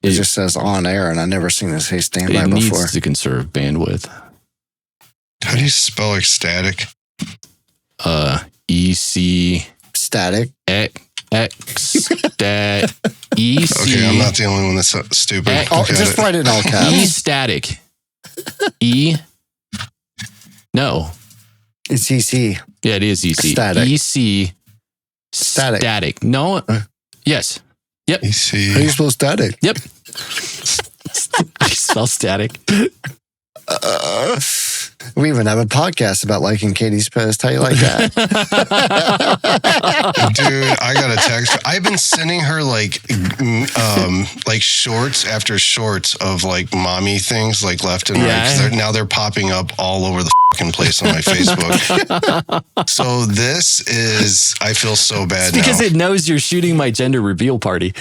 It just says on air, and I've never seen it say standby before. It needs to conserve bandwidth. How do you spell ecstatic? EC static. X that EC. Okay, I'm not the only one that's stupid. Just write it in all caps. E static. E. No. It's EC. Yeah, it is EC. Static. EC. Static. Static. No. Yes. Yep. EC. How do you spell static? Yep. I spell static. We even have a podcast about liking Katie's post. How you like that? Dude, I got a text. I've been sending her like shorts after shorts of like mommy things like left and right. 'Cause now they're popping up all over the fucking place on my Facebook. So this is, I feel so bad now. Because it knows you're shooting my gender reveal party.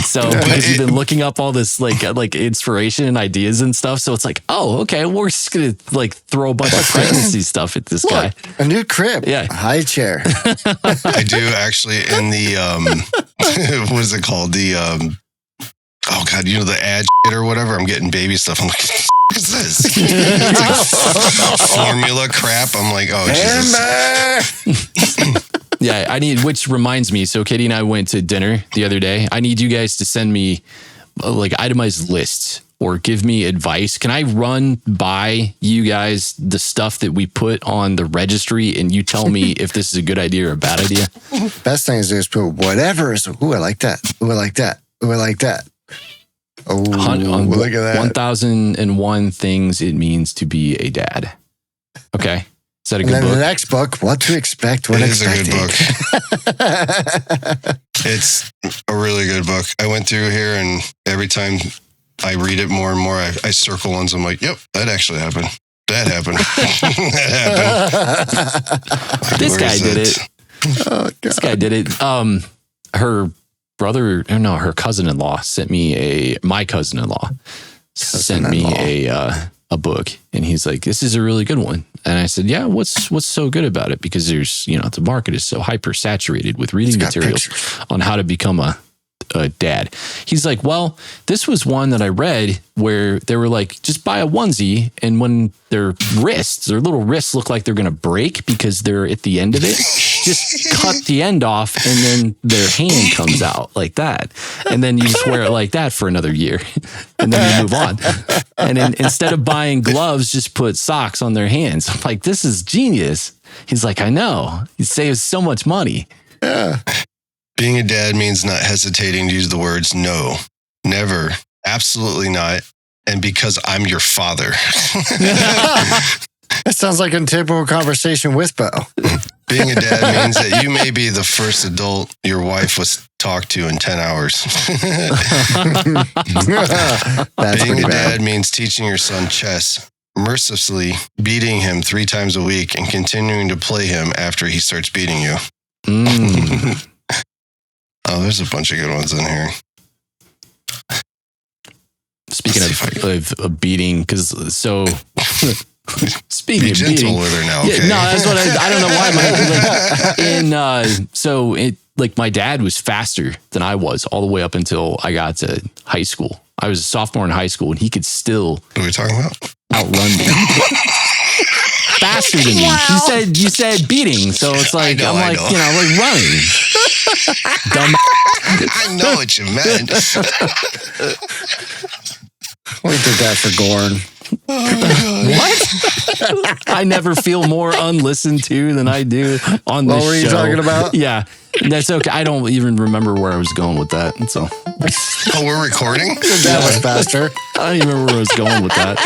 So because you've been looking up all this like inspiration and ideas and stuff. So it's like, oh, okay, we're just gonna like throw a bunch of pregnancy stuff at this guy. A new crib. Yeah. A high chair. I do actually in the what is it called? The oh god, you know, the ad shit or whatever. I'm getting baby stuff. I'm like, what is this? It's like formula crap. I'm like, oh Jesus. Yeah, which reminds me, so Katie and I went to dinner the other day. I need you guys to send me like itemized lists or give me advice. Can I run by you guys the stuff that we put on the registry and you tell me if this is a good idea or a bad idea? Best thing is put whatever is, ooh, I like that. Ooh, I like that. Ooh, I like that. Oh, look at that. 1001 things it means to be a dad. Okay. Is that a good book? The next book, What to Expect When Expecting. It is a good book. It's a really good book. I went through here and every time I read it more and more, I circle ones. I'm like, yep, that actually happened. That happened. That happened. This guy did it. Oh, God. This guy did it. Her cousin-in-law sent me my cousin-in-law sent me a book, and he's like, this is a really good one. And I said, yeah, what's so good about it? Because there's, the market is so hyper saturated with reading materials on how to become a dad. He's like, well, this was one that I read where they were like, just buy a onesie, and when their little wrists look like they're going to break because they're at the end of it, just cut the end off and then their hand comes out like that. And then you just wear it like that for another year and then you move on. And then instead of buying gloves, just put socks on their hands. I'm like, this is genius. He's like, I know. He saves so much money. Yeah. Being a dad means not hesitating to use the words no, never, absolutely not, and because I'm your father. That sounds like a typical conversation with Bo. Being a dad means that you may be the first adult your wife was talked to in 10 hours. Being a dad means teaching your son chess, mercilessly beating him 3 times a week and continuing to play him after he starts beating you. Oh, there's a bunch of good ones in here. Speaking of beating, because so speaking Be of gentle beating, with her now. Okay? Yeah, no, that's what I don't know why. My dad was faster than I was all the way up until I got to high school. I was a sophomore in high school, and he could still. What are we talking about? Outrun me. Faster than me. Wow. You said beating, so it's like like running. Dumb. I know what you meant. We did that for Gorn. What? I never feel more unlistened to than I do on this show. What were you talking about? Yeah, that's okay. I don't even remember where I was going with that. So, oh, we're recording? That was faster. I don't even remember where I was going with that.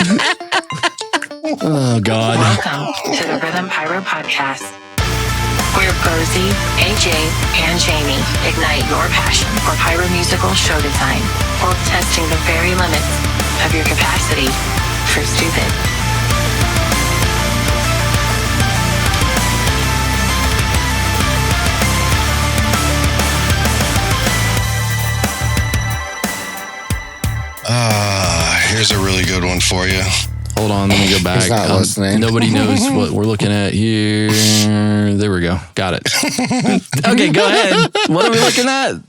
Oh, God. Welcome to the Rhythm Pyro Podcast, where Rosie, AJ, and Jamie ignite your passion for pyromusical show design while testing the very limits of your capacity for stupid. Here's a really good one for you. Hold on, let me go back. He's not listening. Nobody knows what we're looking at here. There we go. Got it. Okay, go ahead. What are we looking at?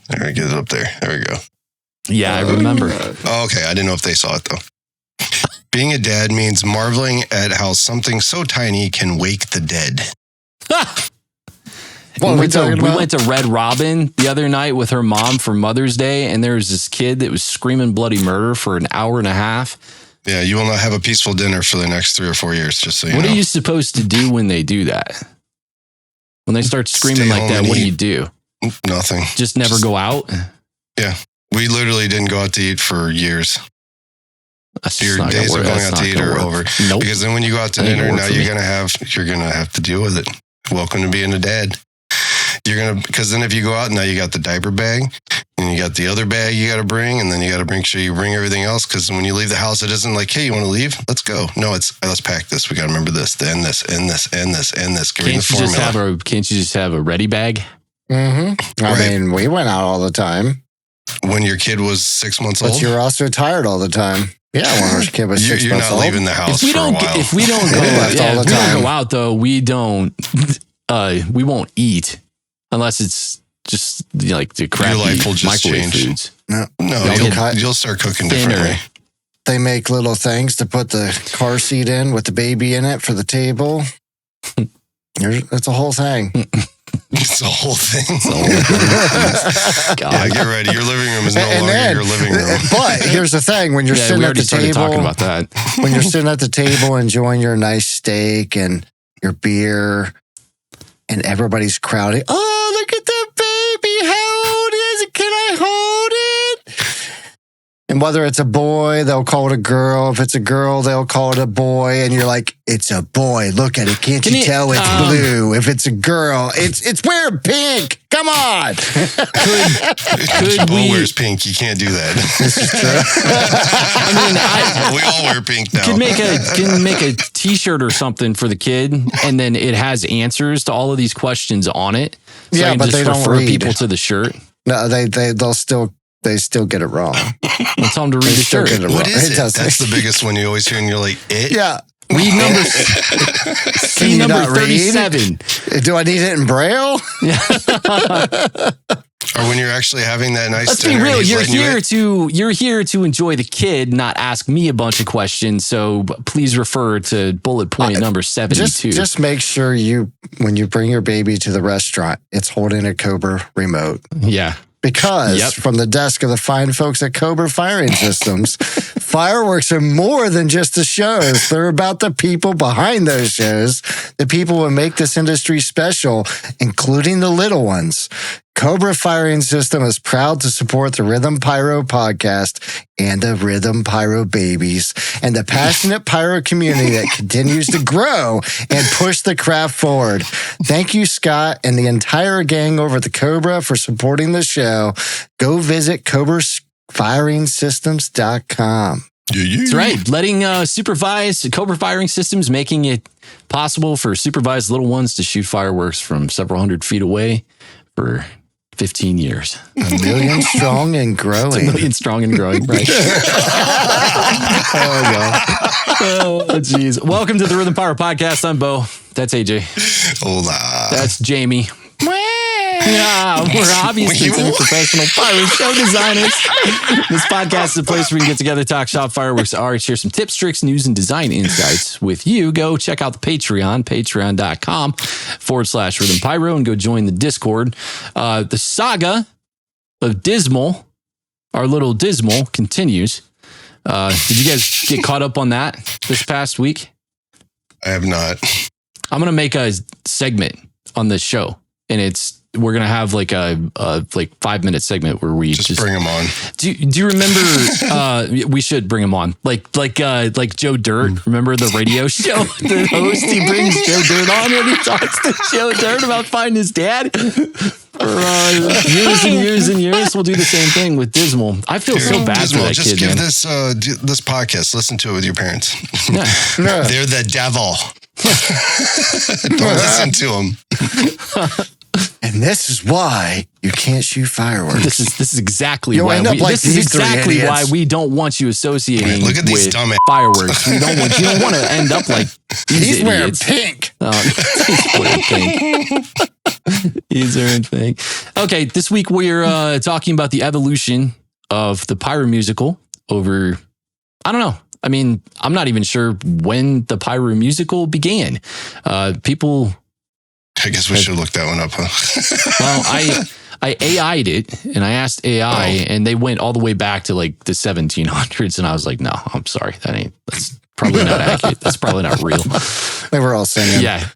There, get it up there. There we go. Yeah, I remember. Oh, okay. I didn't know if they saw it though. Being a dad means marveling at how something so tiny can wake the dead. We went to Red Robin the other night with her mom for Mother's Day, and there was this kid that was screaming bloody murder for an hour and a half. Yeah, you will not have a peaceful dinner for the next 3 or 4 years, just so you know. What are you supposed to do when they do that? When they start screaming like that, what do you do? Nothing. Just never go out? Yeah. We literally didn't go out to eat for years. Your days of going out to eat are over. Nope. Because then when you go out to dinner, now you're gonna have to deal with it. Welcome to being a dad. Because then if you go out, now you got the diaper bag, and you got the other bag you got to bring, and then you got to make sure you bring everything else. Because when you leave the house, it isn't like, hey, you want to leave? Let's go. No, it's let's pack this. We got to remember this, and this, and this, and this, and this. Can't you just have a ready bag? Mm-hmm. I mean, we went out all the time. When your kid was 6 months old? But you were also tired all the time. Yeah, when our kid was 6 months old. You're not leaving the house for a while. If we don't go out, though, we won't eat. Unless it's just like the crappy your life will just microwave change. foods. No, you'll start cooking differently. They make little things to put the car seat in with the baby in it for the table. It's a whole thing. It's a whole thing. God. Yeah, get ready. Your living room is no longer your living room. But here's the thing: when you're sitting at the table, talking about that. When you're sitting at the table enjoying your nice steak and your beer, and everybody's crowding. Oh, look at the baby! How old is it? Can I hold it? And whether it's a boy, they'll call it a girl. If it's a girl, they'll call it a boy. And you're like, it's a boy. Look at it. Can't you tell it's blue? If it's a girl, it's wearing pink. Come on. Could we wears pink? You can't do that. This is true. I mean, we all wear pink now. Can make a T-shirt or something for the kid, and then it has answers to all of these questions on it. So yeah, but they don't read people to the shirt. No, they'll still get it wrong. Tell them to read the shirt. What is it? That's the biggest one you always hear, and you're like, it? Yeah. Read number. Can you number not 37. Read? Do I need it in Braille? Yeah. Or when you're actually having that nice Let's dinner. be real. You're here to enjoy the kid, not ask me a bunch of questions. So please refer to bullet point number 72. Just make sure when you bring your baby to the restaurant, it's holding a COBRA remote. Yeah. Because from the desk of the fine folks at COBRA Firing Systems, fireworks are more than just the shows. They're about the people behind those shows, the people who make this industry special, including the little ones. COBRA Firing System is proud to support the Rhythm Pyro podcast and the Rhythm Pyro babies and the passionate pyro community that continues to grow and push the craft forward. Thank you, Scott, and the entire gang over at the COBRA for supporting the show. Go visit COBRAFiringSystems.com. That's right. Letting supervised COBRA Firing Systems, making it possible for supervised little ones to shoot fireworks from several hundred feet away for 15 years. 1 million strong and growing. It's 1 million strong and growing, right? Oh, God. Oh, jeez. Welcome to the Rhythm Pyro Podcast. I'm Bo. That's AJ. Hola. That's Jamie. Yeah, we're obviously two professional pyro show designers. This podcast is a place where we can get together, talk shop, fireworks, art, share some tips, tricks, news, and design insights with you. Go check out the Patreon, patreon.com/Rhythm Pyro, and go join the Discord. The saga of Dismal, our little Dismal, continues. Did you guys get caught up on that this past week? I have not. I'm going to make a segment on this show, and we're going to have like a 5-minute segment where we just bring them on. Do you remember, we should bring him on. Like Joe Dirt. Remember the radio show? The host, he brings Joe Dirt on and he talks to Joe Dirt about finding his dad. For years and years and years. We'll do the same thing with Dismal. I feel so bad Dismal, for that just kid, give man. this podcast, listen to it with your parents. Yeah. They're the devil. Don't listen to them. And this is why you can't shoot fireworks. This is exactly You'll why end up like this is these three exactly idiots. why we don't want you associating Look at these with dumb fireworks. You don't want to end up like these He's wearing idiots. pink. He's wearing pink. User and thing. Okay, this week we're talking about the evolution of the Pyromusical over, I don't know. I mean, I'm not even sure when the Pyromusical began. People... I guess we should look that one up, huh? Well, I AI'd it, and I asked AI, and they went all the way back to like the 1700s, and I was like, no, I'm sorry. That's probably not accurate. That's probably not real. They were all singing. Yeah.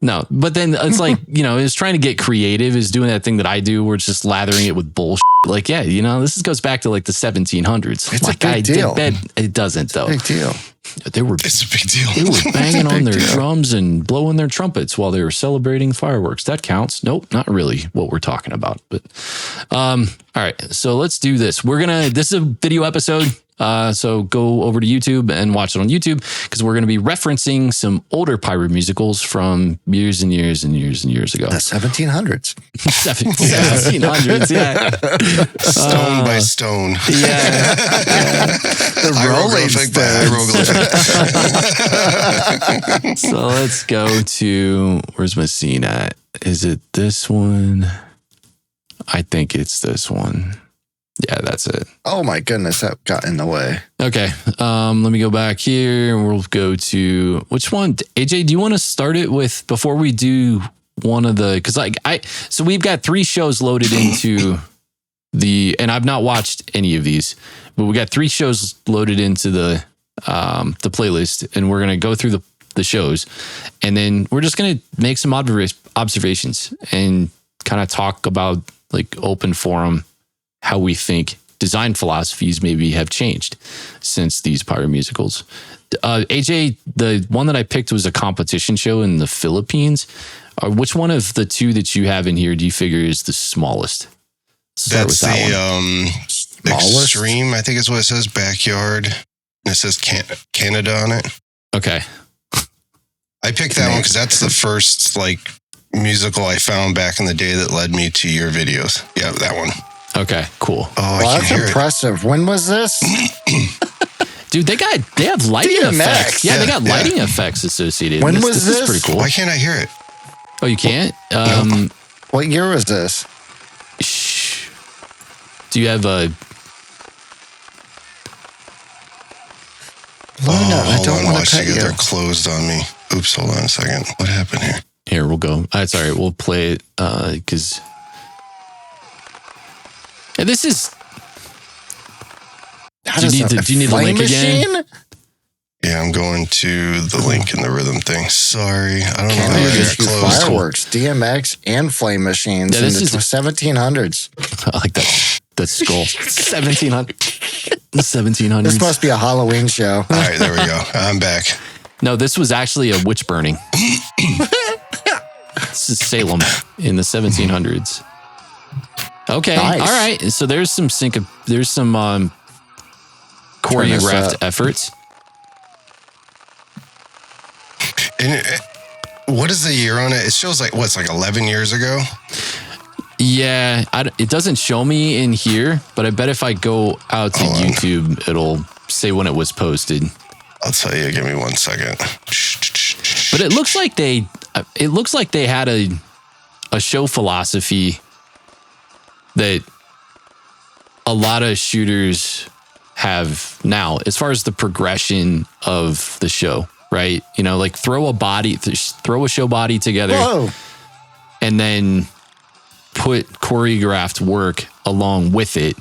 No. But then it's like, it's trying to get creative, is doing that thing that I do where it's just lathering it with bullshit. Like, yeah, this goes back to like the 1700s. It's a big deal. It doesn't, though. Big deal. It's a big deal. They were banging on their drums and blowing their trumpets while they were celebrating fireworks. That counts. Nope, not really what we're talking about. But all right, so let's do this. This is a video episode. So go over to YouTube and watch it on YouTube, because we're going to be referencing some older Pyromusicals from years and years and years and years ago. The 1700s. 1700s, yeah. Stone by stone. Yeah. The Rolling Hieroglyphic. So let's go to, where's my scene at? Is it this one? I think it's this one. Yeah, that's it. Oh my goodness, that got in the way. Okay, let me go back here. We'll go to, which one? AJ, do you want to start it with, before we do one of the, because so we've got 3 shows loaded into and I've not watched any of these, but we got 3 shows loaded into the playlist, and we're gonna go through the shows, and then we're just gonna make some observations and kind of talk about, like, open forum, how we think design philosophies maybe have changed since these Pyromusicals. AJ, the one that I picked was a competition show in the Philippines. Which one of the 2 that you have in here do you figure is the smallest? That's the Extreme, I think is what it says, backyard. And it says Canada on it. Okay. I picked that one because that's the first musical I found back in the day that led me to your videos. Yeah, that one. Okay, cool. Oh, well, that's impressive. When was this? Dude, they have lighting effects. Yeah, they got lighting effects associated. When was this? Is pretty cool. Why can't I hear it? Oh, you can't? No. What year was this? Shh. Do you have a... Luna, I don't want to cut you. They're closed on me. Oops, hold on a second. What happened here? Here, we'll go. That's all right. We'll play it because... Yeah, this is... Do you need the link again? Yeah, I'm going to the link in the rhythm thing. Sorry. I don't know how I got closed. Fireworks, DMX, and flame machines in the 1700s. I like that. That skull. 1700. 1700s. This must be a Halloween show. All right, there we go. I'm back. No, this was actually a witch burning. This is Salem in the 1700s. Okay. Nice. All right. So there's some choreographed efforts. And what is the year on it? It shows like 11 years ago? Yeah, it doesn't show me in here, but I bet if I go out to YouTube, it'll say when it was posted. I'll tell you. Give me 1 second. But it looks like they had a show philosophy that a lot of shooters have now, as far as the progression of the show, right? Like throw a show body together. Whoa. And then put choreographed work along with it.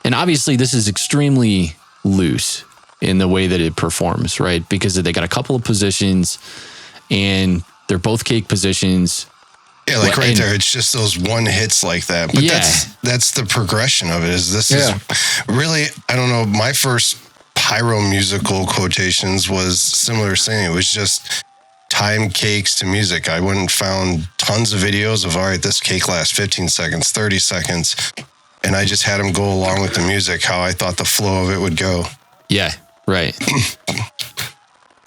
And obviously this is extremely loose in the way that it performs, right? Because they got a couple of positions and they're both cake positions. Yeah, there, it's just those one hits like that. But that's the progression of it. Is really, I don't know, my first Pyromusical quotations was similar saying. It was just time cakes to music. I went and found tons of videos of, all right, this cake lasts 15 seconds, 30 seconds. And I just had them go along with the music, how I thought the flow of it would go. Yeah, right.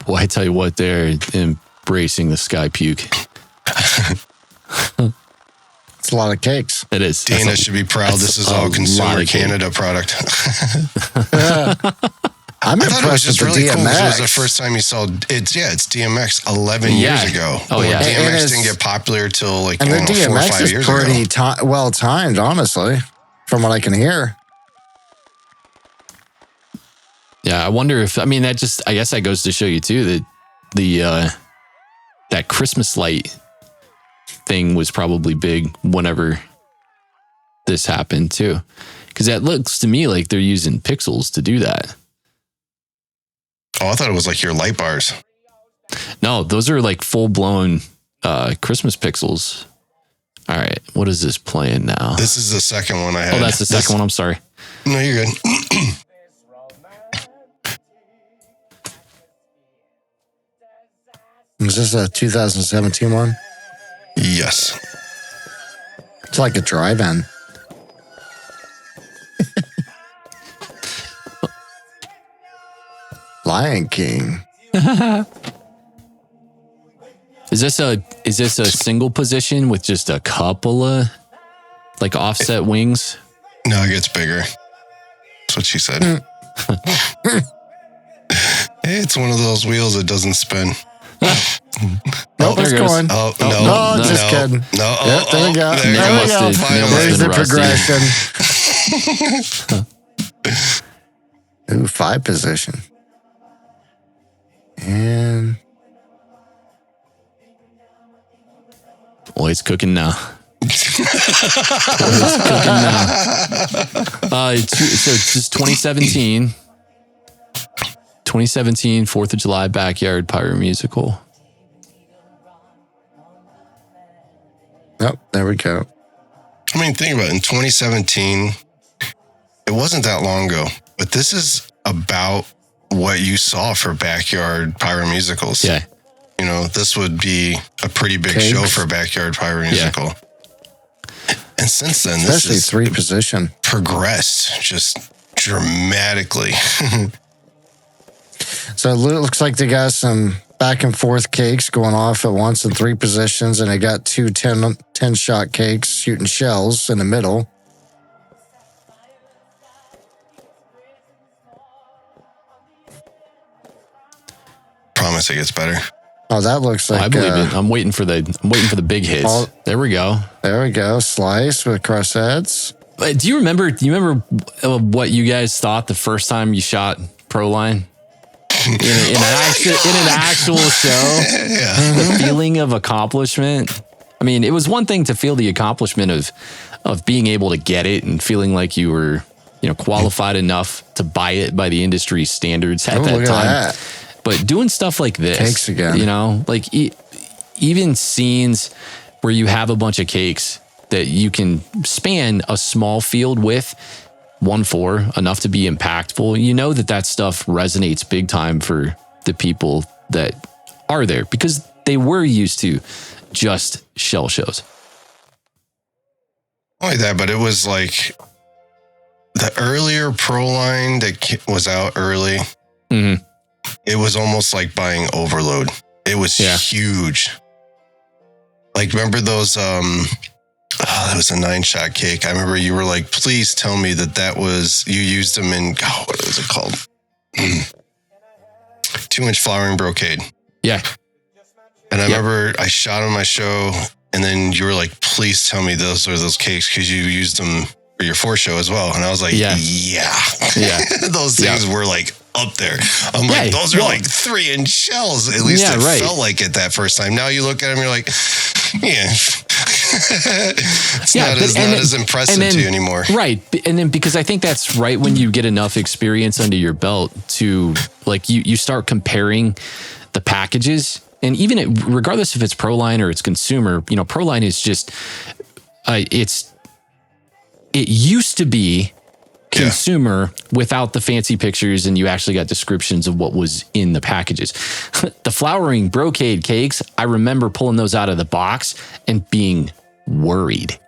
Well, I tell you what, they're embracing the sky puke. It's a lot of cakes. It is. Dana should be proud. This is all consumer Canada product. I'm I thought it was impressed just with the really cool because it was the DMX. first time you saw it's DMX 11 years ago. Oh, yeah. DMX And didn't get popular till like And the 4 or 5 DMX years is pretty ago. well timed, honestly, from what I can hear. Yeah, I wonder if, I mean, I guess that goes to show you too that that Christmas light thing was probably big whenever this happened too. Because that looks to me like they're using pixels to do that. Oh, I thought it was like your light bars. No, those are like full blown Christmas pixels. All right, what is this playing now? This is the second one I had. Oh, that's the second one. I'm sorry. No, you're good. Is this a 2017 one? Yes. It's like a drive-in. Lion King. Is this a single position with just a couple of like offset wings? No, it gets bigger. That's what she said. It's one of those wheels that doesn't spin. Nope, there it's it goes. going. Oh, Oh, no. No, just kidding. No. Yep, there we go. There you There we go. go. Finally. There's the Rusty. progression. Ooh, 5 position. And Well, it's cooking now. So it's just 2017. 2017, 4th of July backyard Pyromusical. oh, there we go. I mean, think about it. In 2017, it wasn't that long ago, but this is about what you saw for backyard Pyromusicals. Yeah. You know, this would be a pretty big Cakes. show for a backyard Pyromusical. And since then, this Especially has 3 position. progressed just dramatically. So it looks like they got some back and forth cakes going off at once in 3 positions, and they got 2 10-shot cakes shooting shells in the middle. Promise it gets better. Oh, that looks like I believe it. I'm waiting for the big hits. Oh. There we go. There we go. Slice with crossheads. Do you remember what you guys thought the first time you shot Proline? In an actual show, the feeling of accomplishment. I mean, it was one thing to feel the accomplishment of being able to get it and feeling like you were, qualified enough to buy it by the industry standards at that look time. at that. But doing stuff like this, Cakes again. like even scenes where you have a bunch of cakes that you can span a small field with. 1-4, enough to be impactful. You know that stuff resonates big time for the people that are there because they were used to just shell shows. Not only that, but it was like the earlier Proline that was out early. Mm-hmm. It was almost like buying Overload. It was huge. Like, remember those, that was a 9-shot cake. I remember you were like, please tell me that was, you used them in, what was it called? 2-inch flowering brocade. Yeah. And I remember I shot on my show and then you were like, please tell me those are those cakes because you used them for your 4 show as well. And I was like, yeah. Those things were like up there. I'm like, those are like 3-inch shells. At least it felt like it that first time. Now you look at them, you're like, it's not as impressive to you anymore. Right. And then because I think that's right when you get enough experience under your belt to like you start comparing the packages. And even regardless if it's Proline or it's consumer, Proline is just it used to be consumer without the fancy pictures and you actually got descriptions of what was in the packages. The flowering brocade cakes, I remember pulling those out of the box and being worried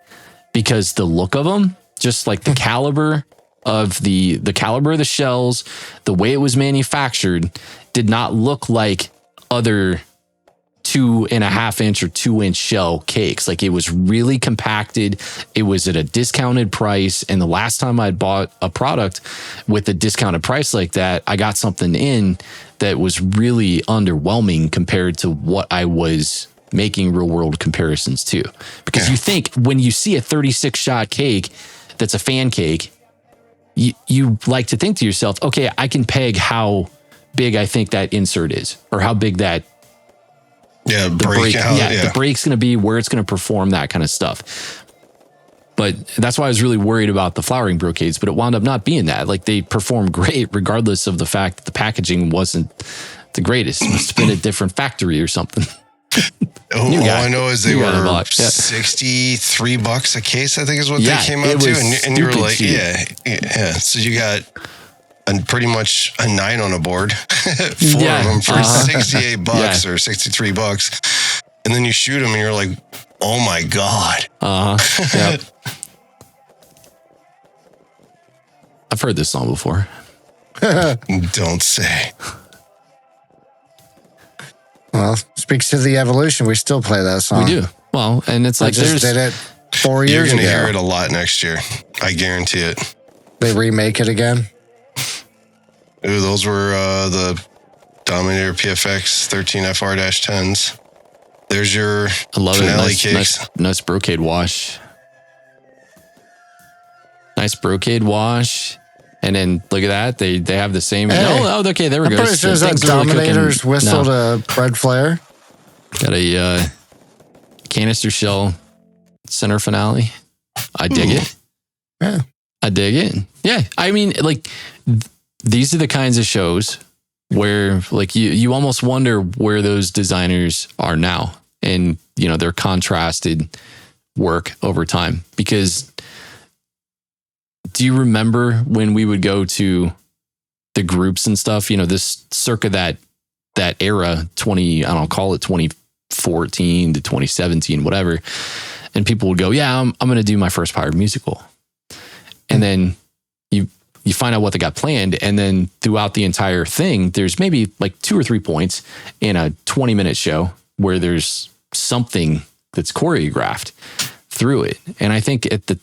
because the look of them, just like the caliber of the caliber of the shells, the way it was manufactured did not look like other 2.5 inch or 2 inch shell cakes. Like, it was really compacted. It was at a discounted price. And the last time I bought a product with a discounted price like that, I got something in that was really underwhelming compared to what I was making real world comparisons to. Because you think when you see a 36 shot cake that's a fan cake, you like to think to yourself, okay, I can peg how big I think that insert is, or how big that the break's going to be, where it's going to perform, that kind of stuff. But that's why I was really worried about the flowering brocades, but it wound up not being that. Like, they perform great regardless of the fact that the packaging wasn't the greatest. It must have been a different factory or something. All I know is they were $63 a case, I think is what they came out to. And you were like, yeah. So you got pretty much a 9 on a board, 4 of them for $68 or $63. And then you shoot them and you're like, oh my God. Yep. I've heard this song before. Don't say. Well, speaks to the evolution. We still play that song. We do. Well, and it's like, I just did it 4 years ago. You're going to hear it a lot next year. I guarantee it. They remake it again. Ooh, those were the Dominator PFX 13FR-10s. There's your finale cakes. Nice brocade wash. Nice brocade wash. And then look at that. They have the same. Hey, okay, there we go. Pretty sure that Dominator's whistled a bread flare. Got a canister shell center finale. I dig it. Yeah. I dig it. Yeah. I mean, like, these are the kinds of shows where, like, you almost wonder where those designers are now, and, you know, their contrasted work over time. Because do you remember when we would go to the groups and stuff, you know, this circa that era, call it 2014 to 2017, whatever. And people would go, yeah, I'm going to do my first Pyromusical. And then you find out what they got planned. And then throughout the entire thing, there's maybe like 2 or 3 points in a 20-minute show where there's something that's choreographed through it. And I think at the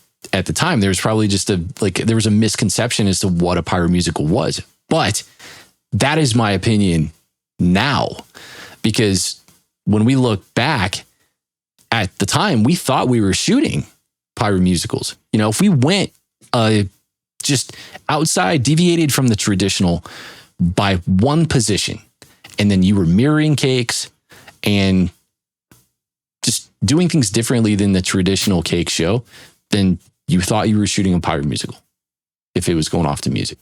time, there was probably just there was a misconception as to what a Pyromusical was. But that is my opinion now, because when we look back at the time, we thought we were shooting Pyromusicals. You know, if we went just outside, deviated from the traditional by one position, and then you were mirroring cakes and just doing things differently than the traditional cake show, then you thought you were shooting a Pyromusical if it was going off to music.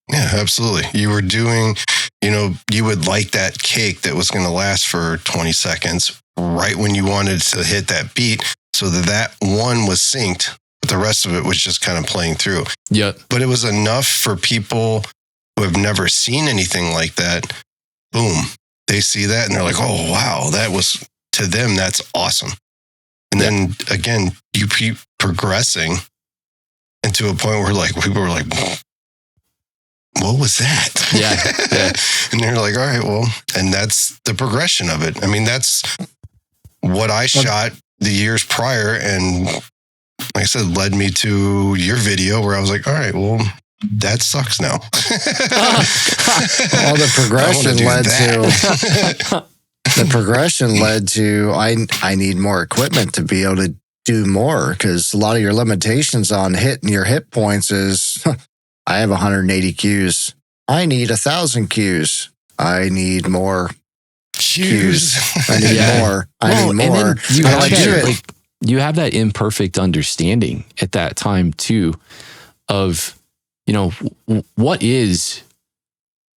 Yeah, absolutely. You were doing, you know, you would like that cake that was going to last for 20 seconds right when you wanted to hit that beat, so that one was synced, but the rest of it was just kind of playing through. Yeah. But it was enough for people who have never seen anything like that. Boom. They see that and they're like, oh, wow, that was, to them, that's awesome. And then again, you keep progressing into a point where, like, people were like, what was that? Yeah. And they're like, all right, well, and that's the progression of it. I mean, that's what I shot the years prior. And like I said, led me to your video where I was like, all right, well, that sucks now. All the progression led to I need more equipment to be able to do more, because a lot of your limitations on hitting your hit points is I have 180 cues. I need 1,000 cues. I need more cues. I need more. I need more. You have that imperfect understanding at that time too of, you know, what is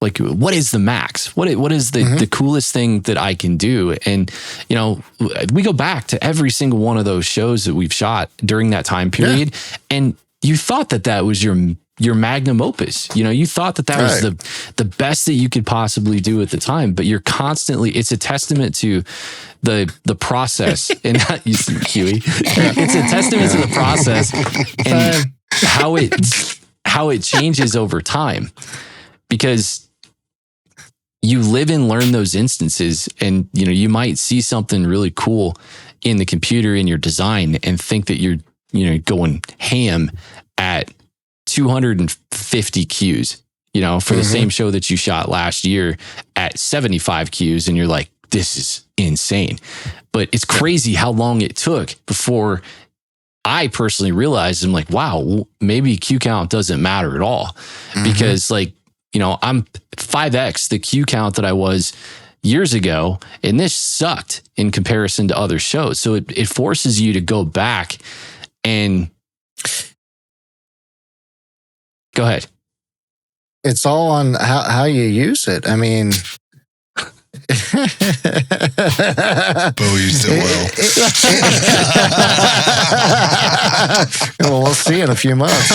the max? What is the coolest thing that I can do? And, you know, we go back to every single one of those shows that we've shot during that time period. Yeah. And you thought that was your magnum opus. You know, you thought that was the best that you could possibly do at the time, but you're constantly, it's a testament to the process and not you see Huey. It's a testament to the process and how it changes over time, because you live and learn those instances, and you might see something really cool in the computer in your design and think that you're going ham at 250 cues, for the same show that you shot last year at 75 cues, and you're like, this is insane. But it's crazy how long it took before I personally realized, I'm like, wow, maybe cue count doesn't matter at all. Because I'm 5X the cue count that I was years ago, and this sucked in comparison to other shows. So it forces you to go back and go ahead. It's all on how you use it. I mean, Bo used it well, we'll see in a few months.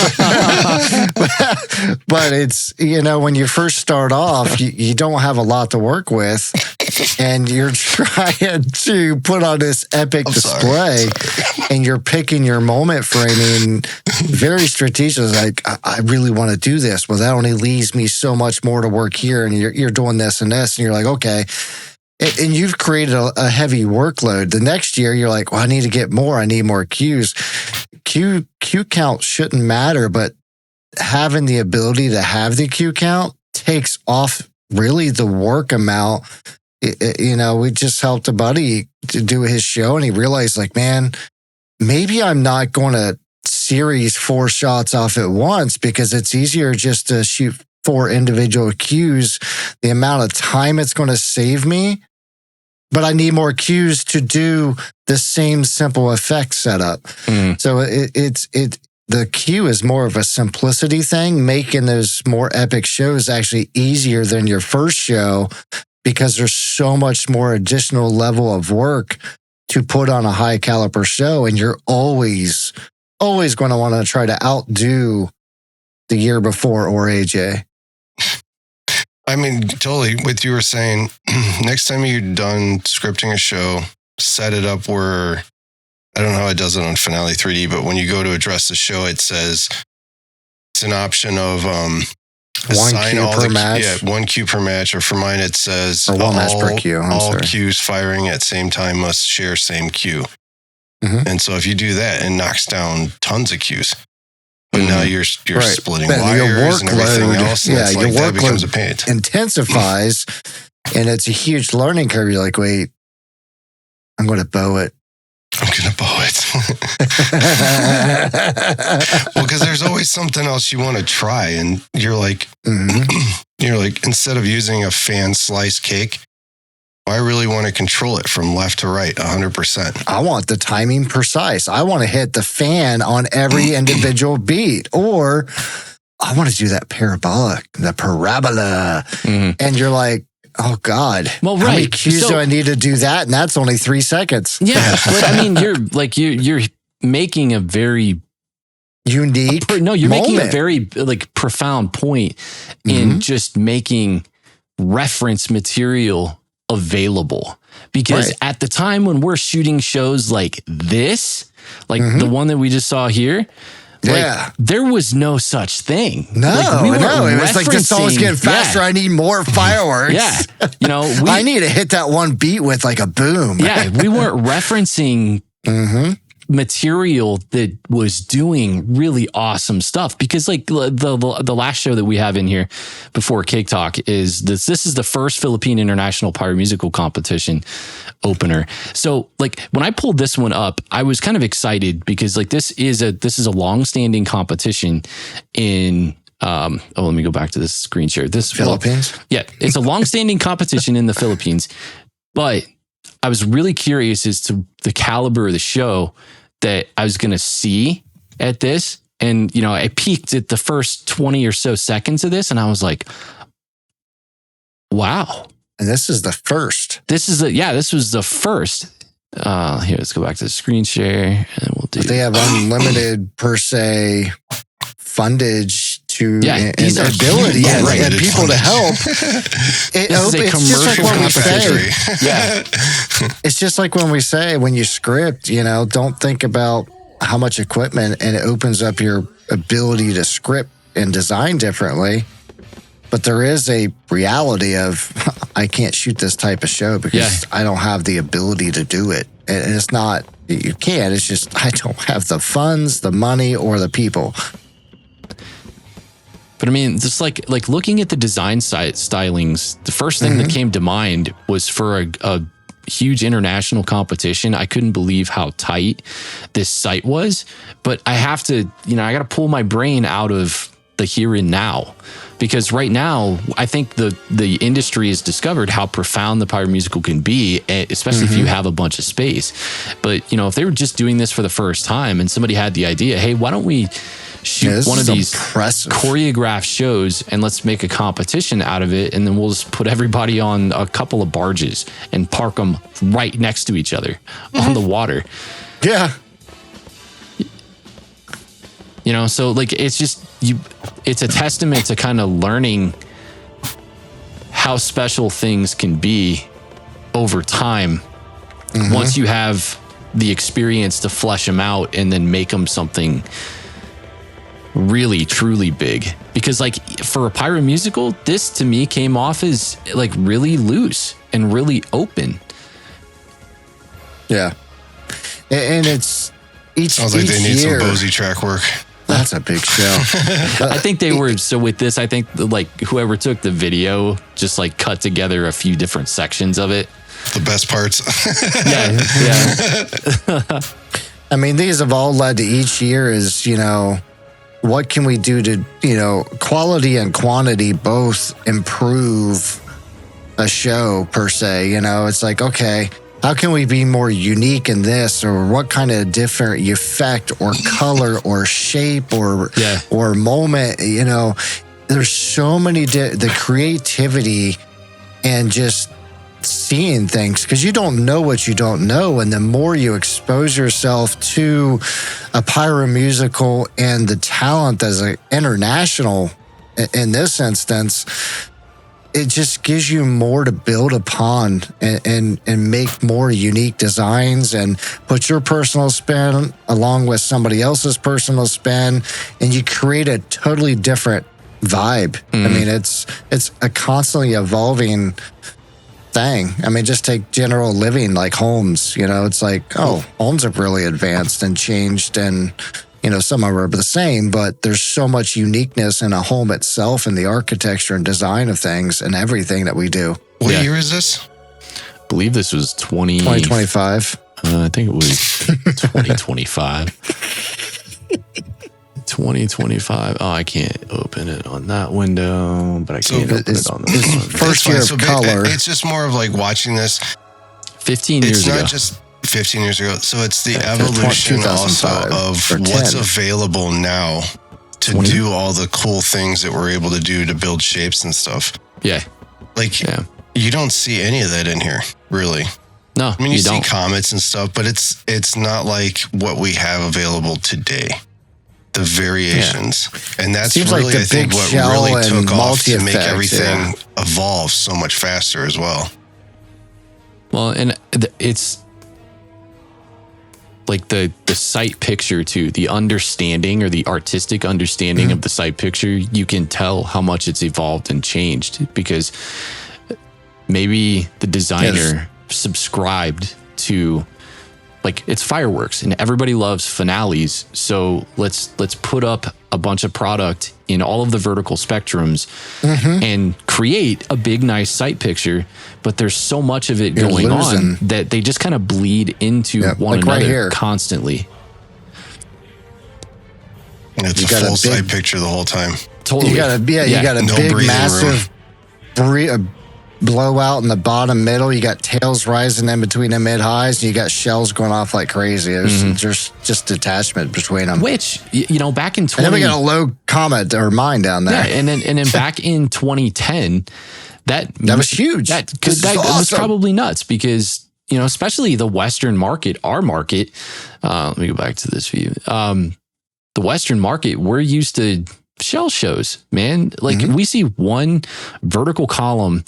But it's, when you first start off, you don't have a lot to work with, and you're trying to put on this epic display, and you're picking your moment framing very strategic. Like, I really want to do this. Well, that only leaves me so much more to work here, and you're doing this and this, and you're like, okay. And you've created a heavy workload. The next year, you're like, well, I need to get more. I need more cues. Cue count shouldn't matter, but having the ability to have the cue count takes off really the work amount. We just helped a buddy to do his show, and he realized, like, man, maybe I'm not going to series 4 shots off at once, because it's easier just to shoot 4 individual cues. The amount of time it's going to save me, but I need more cues to do the same simple effect setup. So the cue is more of a simplicity thing, making those more epic shows actually easier than your first show, because there's so much more additional level of work to put on a high caliber show, and you're always going to want to try to outdo the year before or AJ. I mean, totally. What you were saying, next time you're done scripting a show, set it up where, I don't know how it does it on Finale 3D, but when you go to address the show, it says it's an option of assign all the match. Yeah, 1 cue per match. Or for mine, it says or 1 match per cue. All cues firing at same time must share same cue. And so if you do that, it knocks down tons of cues. But now you're splitting wires and everything else. And your that workload becomes a pain. Intensifies, and it's a huge learning curve. You're like, wait, I'm going to bow it. I'm going to bow it. Well, because there's always something else you want to try. And you're like, instead of using a fan slice cake, I really want to control it from left to right 100%. I want the timing precise. I want to hit the fan on every individual beat. Or I want to do that parabola. And you're like, oh God. Well, right. How many cues do I need to do that? And that's only 3 seconds. Yeah. But I mean, you're making a very unique you're making a very profound point in just making reference material available, because at the time when we're shooting shows like this, the one that we just saw here, there was no such thing. No, it was like, this song's getting faster. I need more fireworks. I need to hit that one beat with like a boom. We weren't referencing material that was doing really awesome stuff, because the last show that we have in here before Cake Talk is this is the first Philippine International Pyromusical competition opener. So when I pulled this one up, I was kind of excited, because this is a long-standing competition in let me go back to this screen share. This Philippines? It's a long-standing competition in the Philippines, but I was really curious as to the caliber of the show that I was going to see at this. And, I peeked at the first 20 or so seconds of this, and I was like, wow. And this is the first. This was the first. Here, let's go back to the screen share, and we'll do. But they have unlimited per se fundage to and ability and people to help. It's just like when we say, it's just like when we say, when you script, don't think about how much equipment, and it opens up your ability to script and design differently. but there is a reality of I can't shoot this type of show because I don't have the ability to do it. And it's not, you can, it's just I don't have the funds, the money, or the people. But I mean, just like looking at the design stylings, the first thing that came to mind was for a huge international competition. I couldn't believe how tight this site was, but I have to, I got to pull my brain out of the here and now, because right now I think the industry has discovered how profound the Pyromusical can be, especially if you have a bunch of space. But if they were just doing this for the first time and somebody had the idea, hey, why don't we shoot one of these choreographed shows and let's make a competition out of it, and then we'll just put everybody on a couple of barges and park them right next to each other on the water. Yeah. So like it's just it's a testament to kind of learning how special things can be over time once you have the experience to flesh them out and then make them something really truly big. Because like for a Pyromusical, this to me came off as like really loose and really open. Yeah. And it's sounds like they need some Bosey track work. That's a big show. I think they were, so with this, I think like whoever took the video just like cut together a few different sections of it. The best parts. Yeah. I mean, these have all led to each year is, what can we do to, quality and quantity both improve a show per se? It's like, okay, how can we be more unique in this, or what kind of different effect or color or shape or moment? There's so many the creativity and just seeing things, because you don't know what you don't know, and the more you expose yourself to a Pyromusical and the talent as an international in this instance, it just gives you more to build upon and make more unique designs and put your personal spin along with somebody else's personal spin, and you create a totally different vibe. I mean, it's a constantly evolving thing. I mean, just take general living like homes. It's like, homes have really advanced and changed, and some are the same, but there's so much uniqueness in a home itself and the architecture and design of things and everything that we do. What year is this? I believe this was 2025. I think it was 2025. 2025. Oh, I can't open it on that window, but I can't open it on this one. First year of color. It's just more of like watching this 15 years ago. It's not just 15 years ago. So it's the evolution also of what's available now to do all the cool things that we're able to do to build shapes and stuff. Yeah. You don't see any of that in here, really. No, I mean, you see comets and stuff, but it's not like what we have available today. The variations. And that's seems really, like I think, what really took off to make everything evolve so much faster as well. Well, and it's like the sight picture too, the understanding or the artistic understanding of the sight picture, you can tell how much it's evolved and changed, because maybe the designer subscribed to, like, it's fireworks and everybody loves finales, so let's put up a bunch of product in all of the vertical spectrums and create a big nice sight picture, but there's so much of it going on that they just kind of bleed into one another constantly. And it's a full sight picture the whole time. Totally. You got a big massive blowout in the bottom middle. You got tails rising in between the mid highs, and you got shells going off like crazy. There's just detachment between them. Which, back in 20... And then we got a low comet or mine down there. Yeah, and then back in 2010, that was huge. That was probably nuts, because, especially the Western market, our market, let me go back to this view. The Western market, we're used to shell shows, man. Like, we see one vertical column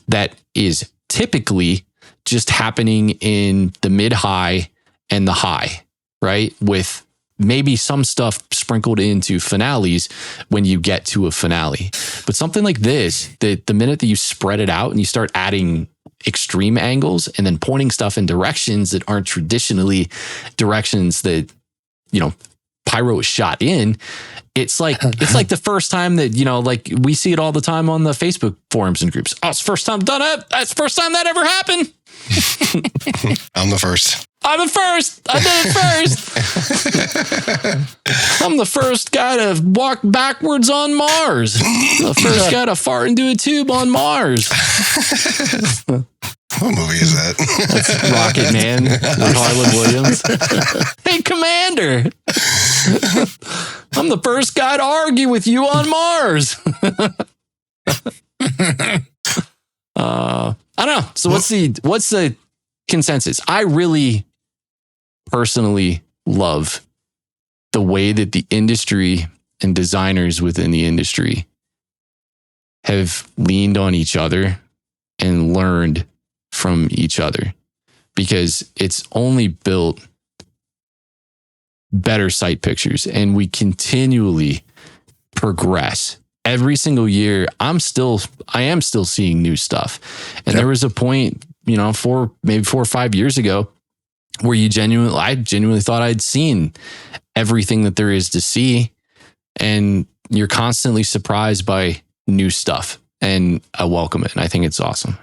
that is typically just happening in the mid high and the high, right? With maybe some stuff sprinkled into finales when you get to a finale. But something like this, the minute that you spread it out and you start adding extreme angles and then pointing stuff in directions that aren't traditionally directions that, you know, pyro is shot in, it's like the first time that, you know, like we see it all the time on the Facebook forums and groups. Oh, it's the first time I've done it. That's the first time that ever happened. I'm the first. I'm the first. I did it first. I'm the first guy to walk backwards on Mars. The first guy to fart into a tube on Mars. What movie is that? That's Rocket Man with Harlan Williams. Hey, Commander. I'm the first guy to argue with you on Mars. I don't know. So what's the consensus? I really personally love the way that the industry and designers within the industry have leaned on each other and learned from each other, because it's only built better sight pictures, and we continually progress. Every single year, I am still seeing new stuff. And there was a point, you know, 4 or 5 years ago where I genuinely thought I'd seen everything that there is to see. And you're constantly surprised by new stuff, and I welcome it. And I think it's awesome.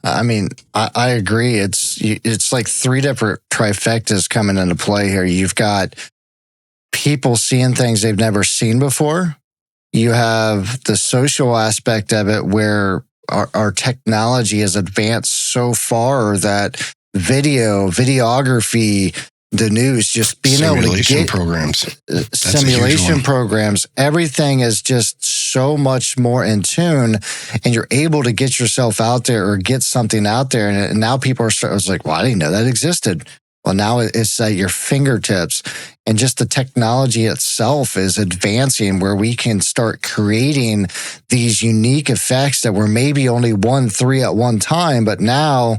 I mean, I agree. It's like 3 different trifectas coming into play here. You've got people seeing things they've never seen before. You have the social aspect of it, where our technology has advanced so far that videography, the news, just being able to get simulation programs, everything is just so much more in tune, and you're able to get yourself out there or get something out there. And now people are like, well, I didn't know that existed. Well, now it's at your fingertips, and just the technology itself is advancing, where we can start creating these unique effects that were maybe only 1-3 at one time, but now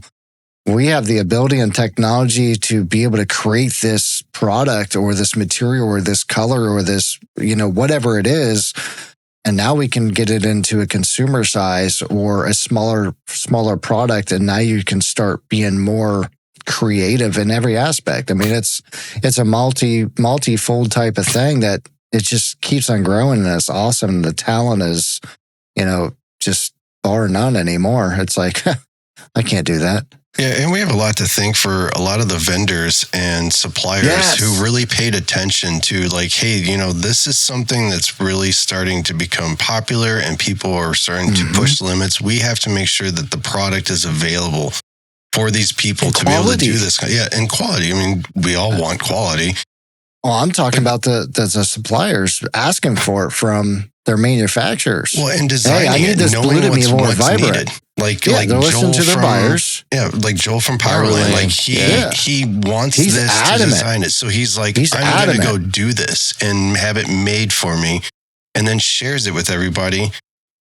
we have the ability and technology to be able to create this product or this material or this color or this, you know, whatever it is. And now we can get it into a consumer size or a smaller product. And now you can start being more creative in every aspect. I mean, it's a multi-fold type of thing that it just keeps on growing, and it's awesome. The talent is, you know, just bar none anymore. It's like, I can't do that. Yeah, and we have a lot to thank for a lot of the vendors and suppliers who really paid attention to, like, hey, you know, this is something that's really starting to become popular and people are starting to push limits. We have to make sure that the product is available for these people to be able to do this. Yeah, and quality. I mean, we all want quality. Well, I'm talking about the suppliers asking for it from their manufacturers. Well, and designing I need this blue to be more vibrant. Needed. Like they're listening to their buyers. Yeah, like Joel from Pyroland. Like he wants this to design it. So he's like, I'm going to go do this and have it made for me, and then shares it with everybody.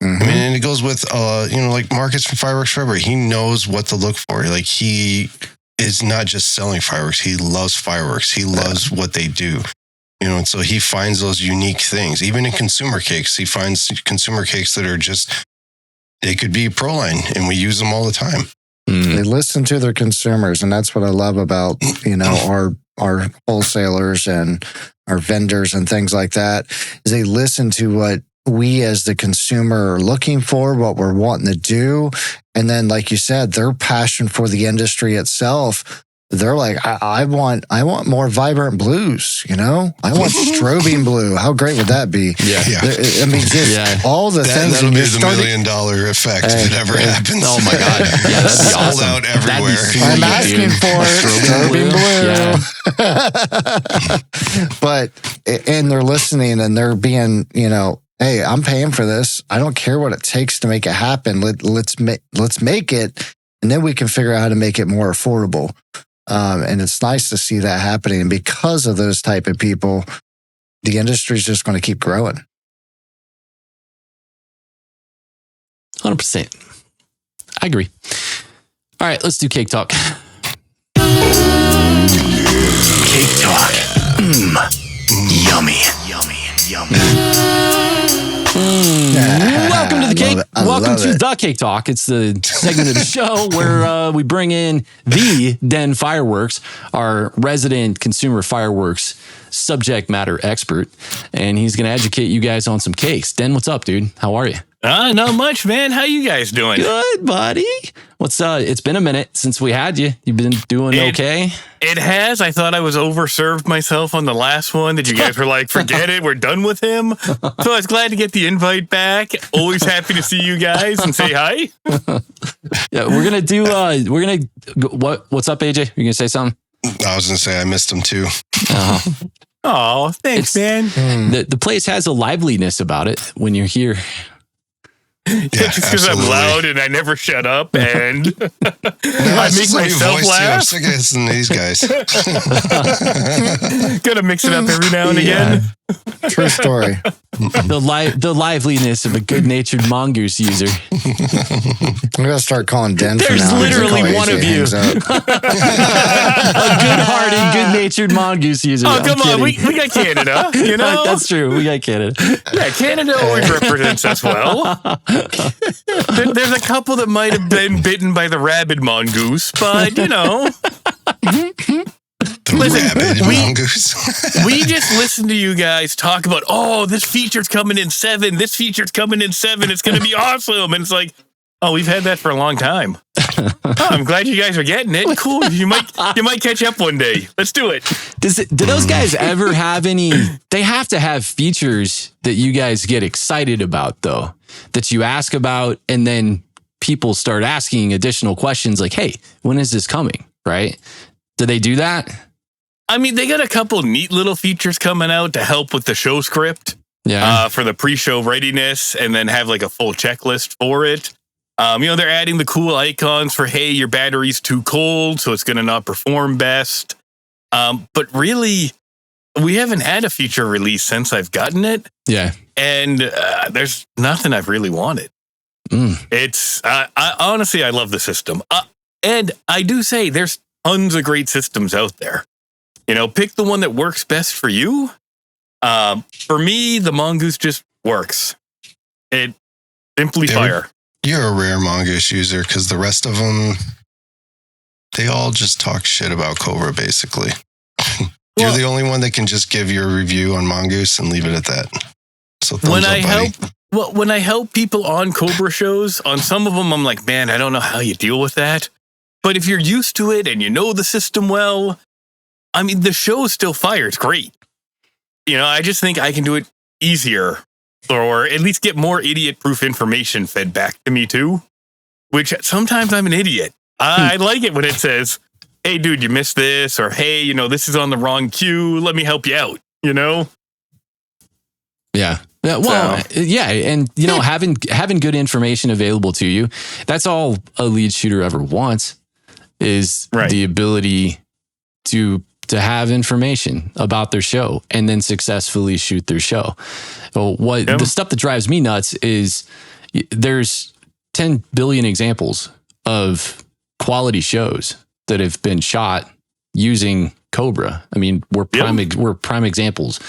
I mean, and it goes with, you know, like Marcus from Fireworks Forever. He knows what to look for. Like, he is not just selling fireworks. He loves fireworks. He loves what they do. You know, and so he finds those unique things. Even in consumer cakes, he finds consumer cakes that are just, they could be Proline, and we use them all the time. They listen to their consumers, and that's what I love about, you know, our wholesalers and our vendors and things like that, is they listen to what we as the consumer are looking for, what we're wanting to do. And then, like you said, their passion for the industry itself, they're like, I want more vibrant blues, you know? I want strobing blue. How great would that be? Yeah. I mean, just all the things. That'll be the $1 million effect if it ever happens. Oh my God. Yeah, that'd be sold awesome. out everywhere. I'm asking for it. Strobing blue. Yeah. But, and they're listening, and they're being, you know, hey, I'm paying for this. I don't care what it takes to make it happen. Let's make it, and then we can figure out how to make it more affordable. And it's nice to see that happening. And because of those type of people, the industry is just going to keep growing. 100%. I agree. All right, let's do cake talk. Cake talk. Welcome to the cake. Welcome to it. the Cake Talk. It's the segment of the show where we bring in the Den Fireworks, our resident consumer fireworks subject matter expert, and he's going to educate you guys on some cakes. Den, what's up, dude? How are you? Not much, man. How you guys doing? Good, buddy. What's it's been a minute since we had you. You've been doing okay? It has. I thought I was overserved myself on the last one that you guys were like, forget it, we're done with him. So I was glad to get the invite back. Always happy to see you guys and say hi. Yeah, we're gonna do what's up, AJ? You gonna say something? I was gonna say I missed him too. Oh, thanks, man. The place has a liveliness about it when you're here. Yeah, just because I'm loud and I never shut up and I make myself laugh. I'm sick of listening to these guys. Gotta mix it up every now and again. True story. The liveliness of a good-natured mongoose user. I'm gonna start calling Den. There's for now. literally one of you. A good-hearted, good-natured mongoose user. Oh, come on. We got Canada, you know? That's true. We got Canada. Yeah, Canada always represents us well. There's a couple that might have been bitten by the rabid mongoose, but, you know. We just listen to you guys talk about, oh, this feature's coming in 7. This feature's coming in 7. It's going to be awesome. And it's like, oh, we've had that for a long time. Oh, I'm glad you guys are getting it. Cool. You might catch up one day. Let's do it. Do those guys ever have any? They have to have features that you guys get excited about, though, that you ask about, and then people start asking additional questions like, hey, when is this coming? Right? Do they do that? I mean, they got a couple neat little features coming out to help with the show script. Yeah. For the pre-show readiness, and then have like a full checklist for it. They're adding the cool icons for, hey, your battery's too cold, so it's going to not perform best. But really, we haven't had a feature release since I've gotten it. Yeah. And there's nothing I've really wanted. It's, honestly, I love the system. And I do say there's tons of great systems out there. Pick the one that works best for you. For me, the Mongoose just works. It simply fire. You're a rare Mongoose user because the rest of them, they all just talk shit about COBRA, basically. You're the only one that can just give your review on Mongoose and leave it at that. So when I help people on COBRA shows, on some of them, I'm like, man, I don't know how you deal with that. But if you're used to it and you know the system well, I mean, the show still fires great. I just think I can do it easier, or at least get more idiot-proof information fed back to me too, which sometimes I'm an idiot. I like it when it says, hey, dude, you missed this, or hey, this is on the wrong cue. Let me help you out, Yeah. Yeah. Well, yeah. And, having good information available to you, that's all a lead shooter ever wants, is the ability to have information about their show and then successfully shoot their show. The stuff that drives me nuts is there's 10 billion examples of quality shows that have been shot using COBRA. I mean, we're prime examples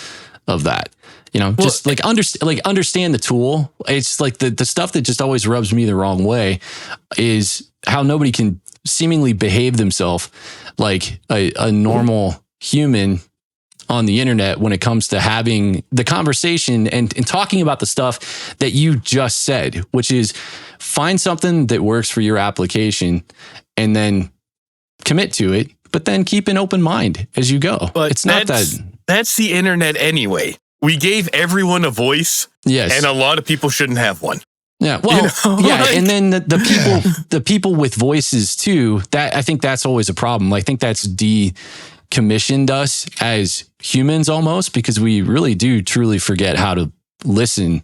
of that. Just understand the tool. It's like the stuff that just always rubs me the wrong way is how nobody can seemingly behave themselves like a normal human on the internet when it comes to having the conversation and talking about the stuff that you just said, which is find something that works for your application and then commit to it, but then keep an open mind as you go. But it's not that. That's the internet anyway. We gave everyone a voice. Yes. And a lot of people shouldn't have one. Yeah. Well, and then the people with voices too, that I think that's always a problem. I think that's decommissioned us as humans almost, because we really do truly forget how to listen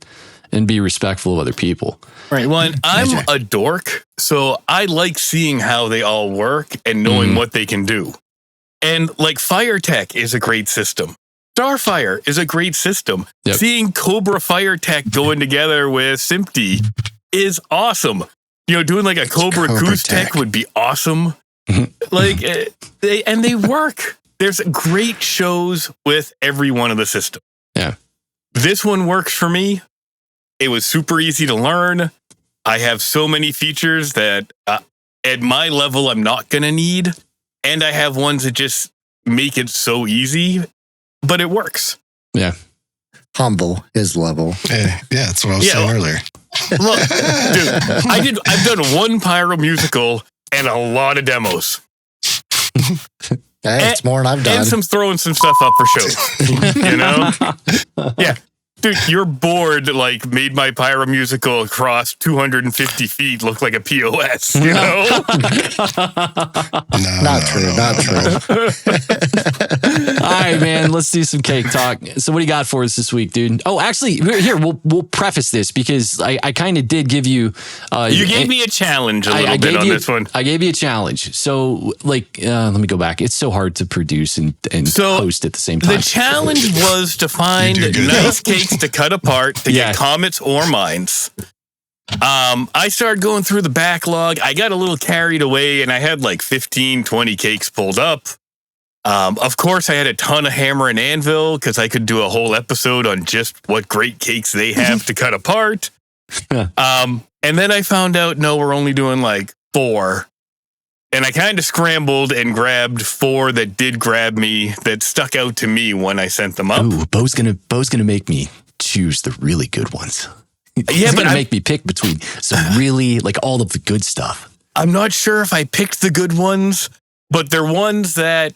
and be respectful of other people. Right. Well, and I'm a dork, so I like seeing how they all work and knowing what they can do. And like FireTech is a great system. Starfire is a great system. Yep. Seeing COBRA FireTech going together with SMPTE is awesome. Doing like a COBRA Goose Tech would be awesome. Like they work. There's great shows with every one of the systems. Yeah. this one works for me. It was super easy to learn. I have so many features that at my level, I'm not going to need. And I have ones that just make it so easy, but it works. Yeah. Humble his level. Yeah, that's what I was saying earlier. Look, dude, I've done one Pyromusical and a lot of demos. Hey, it's more than I've done. And throwing some stuff up for show. You know? Yeah. Dude, your board like made my Pyromusical across 250 feet look like a POS, you know? Not true. All right, man, let's do some cake talk. So what do you got for us this week, dude? Oh, actually, here, we'll preface this because I kind of did give you... you gave me a challenge a little bit on this one. I gave you a challenge. So, like, let me go back. It's so hard to produce and host at the same time. The challenge was to find nice cakes to cut apart to get comets or mines. I started going through the backlog. I got a little carried away and I had like 15, 20 cakes pulled up. Of course, I had a ton of hammer and anvil because I could do a whole episode on just what great cakes they have to cut apart. And then I found out, no, we're only doing like 4. And I kind of scrambled and grabbed 4 that did grab me, that stuck out to me when I sent them up. Ooh, Bo's gonna make me choose the really good ones. He's gonna make me pick between some really, like, all of the good stuff. I'm not sure if I picked the good ones, but they're ones that,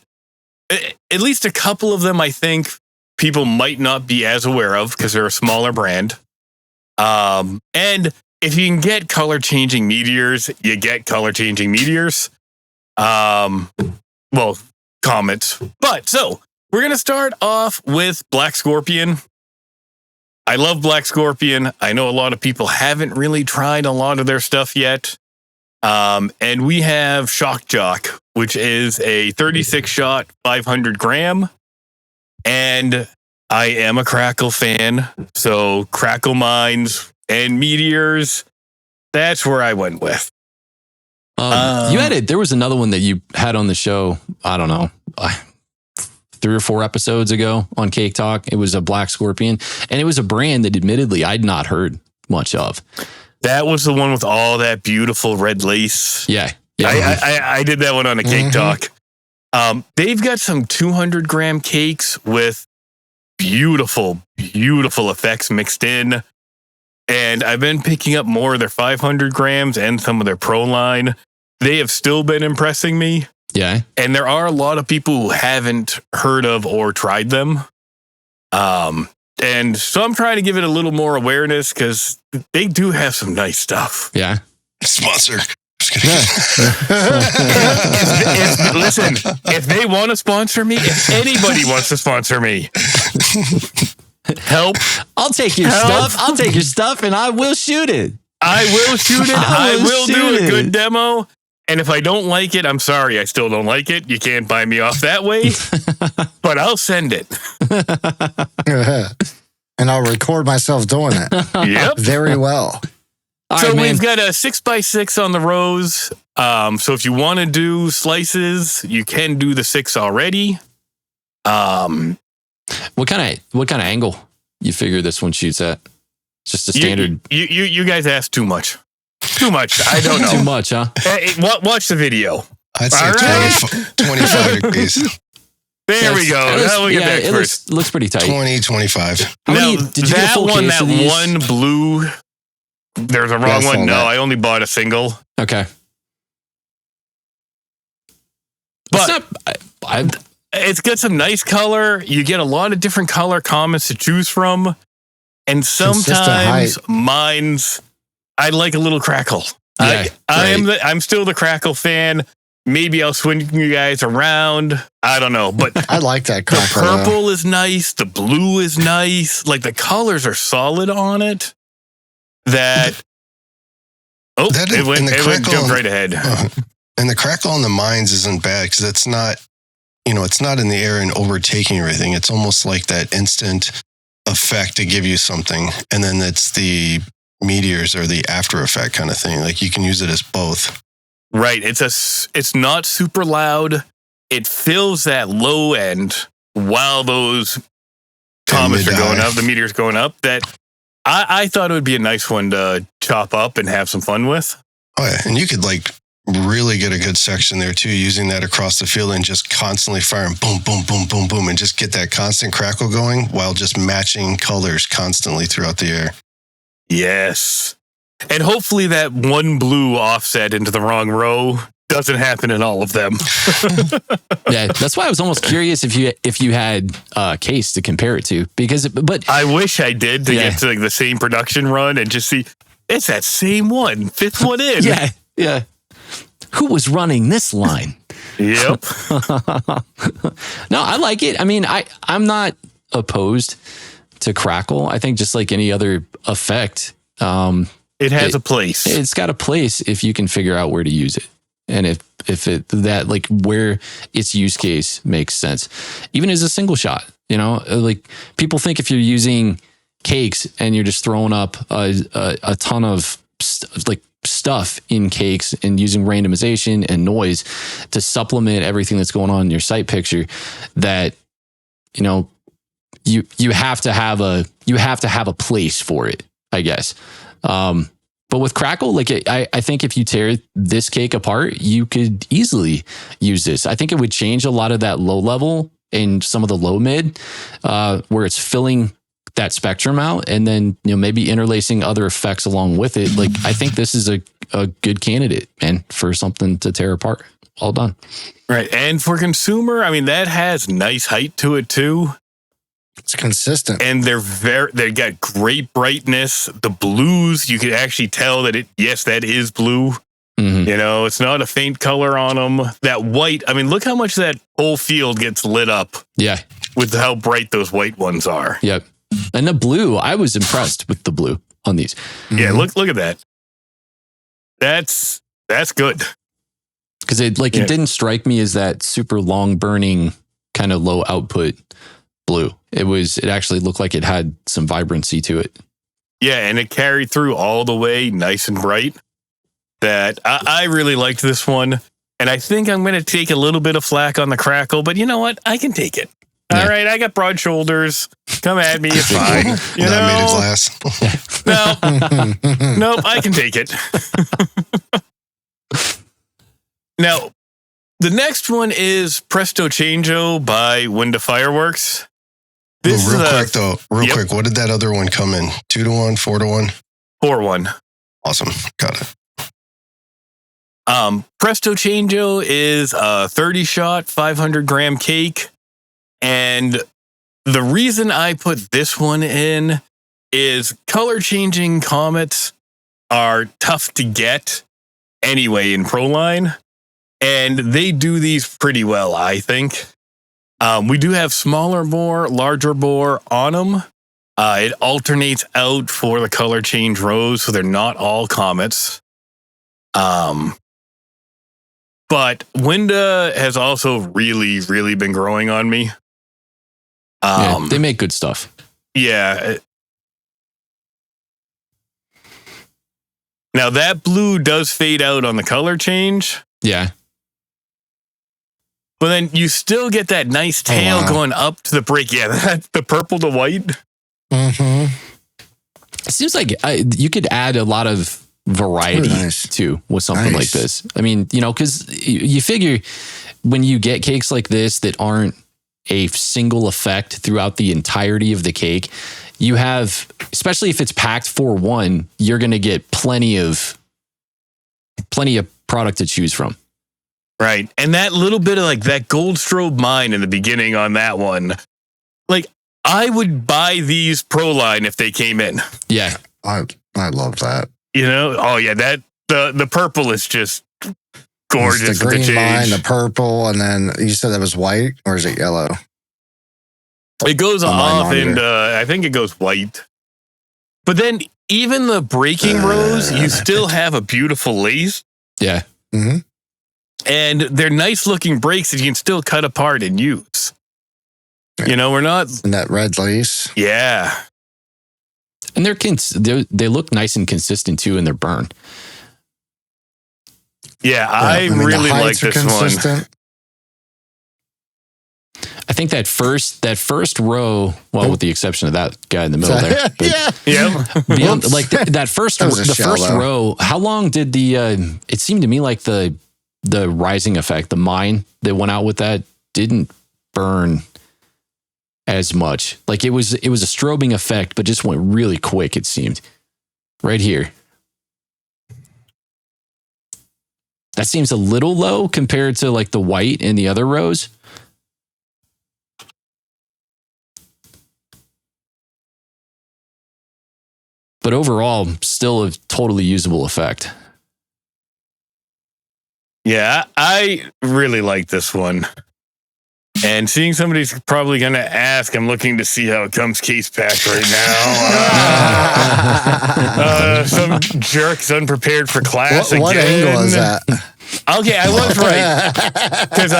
at least a couple of them, I think people might not be as aware of because they're a smaller brand. And if you can get color changing meteors, you get color changing meteors. Well, comets. But so we're going to start off with Black Scorpion. I love Black Scorpion. I know a lot of people haven't really tried a lot of their stuff yet. And we have Shock Jock, which is a 36 shot, 500 gram. And I am a Crackle fan. So Crackle Mines and Meteors, that's where I went with. There was another one that you had on the show, I don't know, 3 or 4 episodes ago on Cake Talk. It was a Black Scorpion, and it was a brand that admittedly I'd not heard much of. That was the one with all that beautiful red lace. Yeah. I did that one on a Cake Talk. They've got some 200 gram cakes with beautiful, beautiful effects mixed in. And I've been picking up more of their 500 grams and some of their Pro line. They have still been impressing me. Yeah. And there are a lot of people who haven't heard of or tried them. And so I'm trying to give it a little more awareness because they do have some nice stuff. Yeah. Sponsor. Listen, if they want to sponsor me, if anybody wants to sponsor me, help. I'll take your stuff. I'll take your stuff and I will shoot it. I will shoot it. I will do a good demo. And if I don't like it, I'm sorry. I still don't like it. You can't buy me off that way, but I'll send it. And I'll record myself doing it. Yep. Very well. So we've got a 6x6 on the rows. So if you want to do slices, you can do the 6 already. What kind of angle you figure this one shoots at? Just a standard. You guys asked too much. Too much. I don't know. Too much, huh? Hey, watch the video. I'd say 25 degrees. There we go. Now we get that it first. looks pretty tight. 20, 25. Did you get a full case of these? One blue. There's a wrong one. No, I only bought a single. Okay. But it's got some nice color. You get a lot of different color comments to choose from. And sometimes mine's, I like a little crackle. Yeah, I'm still the Crackle fan. Maybe I'll swing you guys around. I don't know, but I like that crackle. The purple is nice. The blue is nice. Like the colors are solid on it. It jumped right ahead. And the crackle on the mines isn't bad because it's not in the air and overtaking everything. It's almost like that instant effect to give you something, and then it's the meteors or the after effect kind of thing. Like you can use it as both. Right. It's not super loud. It fills that low end while those comets are going up, the meteor's going up, that I thought it would be a nice one to chop up and have some fun with. Oh, yeah. And you could like really get a good section there too, using that across the field and just constantly firing boom, boom, boom, boom, boom, and just get that constant crackle going while just matching colors constantly throughout the air. Yes. And hopefully that one blue offset into the wrong row doesn't happen in all of them. Yeah, that's why I was almost curious if you had a case to compare it to, but I wish I did to get to like the same production run and just see it's that same one, fifth one in. Yeah. Who was running this line? Yep. No, I like it. I mean, I'm not opposed to crackle. I think just like any other effect, it has a place. It's got a place if you can figure out where to use it. And if it that like where its use case makes sense, even as a single shot, like people think if you're using cakes and you're just throwing up a ton of stuff in cakes and using randomization and noise to supplement everything that's going on in your sight picture, that you have to have a place for it, I guess. But with crackle, like I think if you tear this cake apart, you could easily use this. I think it would change a lot of that low level and some of the low mid, where it's filling that spectrum out, and then maybe interlacing other effects along with it. Like I think this is a good candidate, man, for something to tear apart. All done. Right, and for consumer, I mean that has nice height to it too. It's consistent. And they got great brightness. The blues, you can actually tell that that is blue. Mm-hmm. It's not a faint color on them. That white, I mean, look how much that whole field gets lit up. Yeah. With how bright those white ones are. Yep. And the blue, I was impressed with the blue on these. Mm-hmm. Yeah, look at that. That's good. Because it didn't strike me as that super long burning kind of low output blue. It actually looked like it had some vibrancy to it. Yeah, and it carried through all the way nice and bright. That I really liked this one. And I think I'm going to take a little bit of flack on the crackle, but you know what? I can take it. Yeah. All right, I got broad shoulders. Come at me, it's fine. Not made of glass. Nope, I can take it. Now, the next one is Presto Changeo by Winda Fireworks. Real quick, what did that other one come in? 2-1, 4-1? 4-1. Awesome. Got it. Presto Changeo is a 30-shot, 500-gram cake. And the reason I put this one in is color-changing comets are tough to get anyway in Proline. And they do these pretty well, I think. We do have smaller bore, larger bore on them. It alternates out for the color change rows, so they're not all comets. But Winda has also really, really been growing on me. They make good stuff. Yeah. Now that blue does fade out on the color change. Yeah. But then you still get that nice tail going up to the break. Yeah, that's the purple to white. Mm-hmm. It seems like you could add a lot of variety too with something like this. I mean, because you figure when you get cakes like this that aren't a single effect throughout the entirety of the cake, you have, especially if it's packed for one, you're going to get plenty of product to choose from. Right. And that little bit of like that gold strobe mine in the beginning on that one, like I would buy these Proline if they came in. Yeah. I love that. Oh yeah, that the purple is just gorgeous. It's the green line, the purple, and then you said that was white, or is it yellow? It goes off, and I think it goes white. But then even the breaking rows, you still have a beautiful lace. Yeah. Mm-hmm. And they're nice looking breaks that you can still cut apart and use. We're not... And that red lace. Yeah. And they look nice and consistent too in their burn. Yeah, I really like this one. I think that first row, well, with the exception of that guy in the middle there, but beyond, like the first row. How long did it seemed to me like the rising effect, the mine that went out with that, didn't burn as much. Like it was a strobing effect, but just went really quick. It seemed right here. That seems a little low compared to like the white in the other rows. But overall, still a totally usable effect. Yeah, I really like this one. And seeing somebody's probably going to ask, I'm looking to see how it comes case packed right now. Some jerk's unprepared for class What again. angle is that? Okay, I was right. Because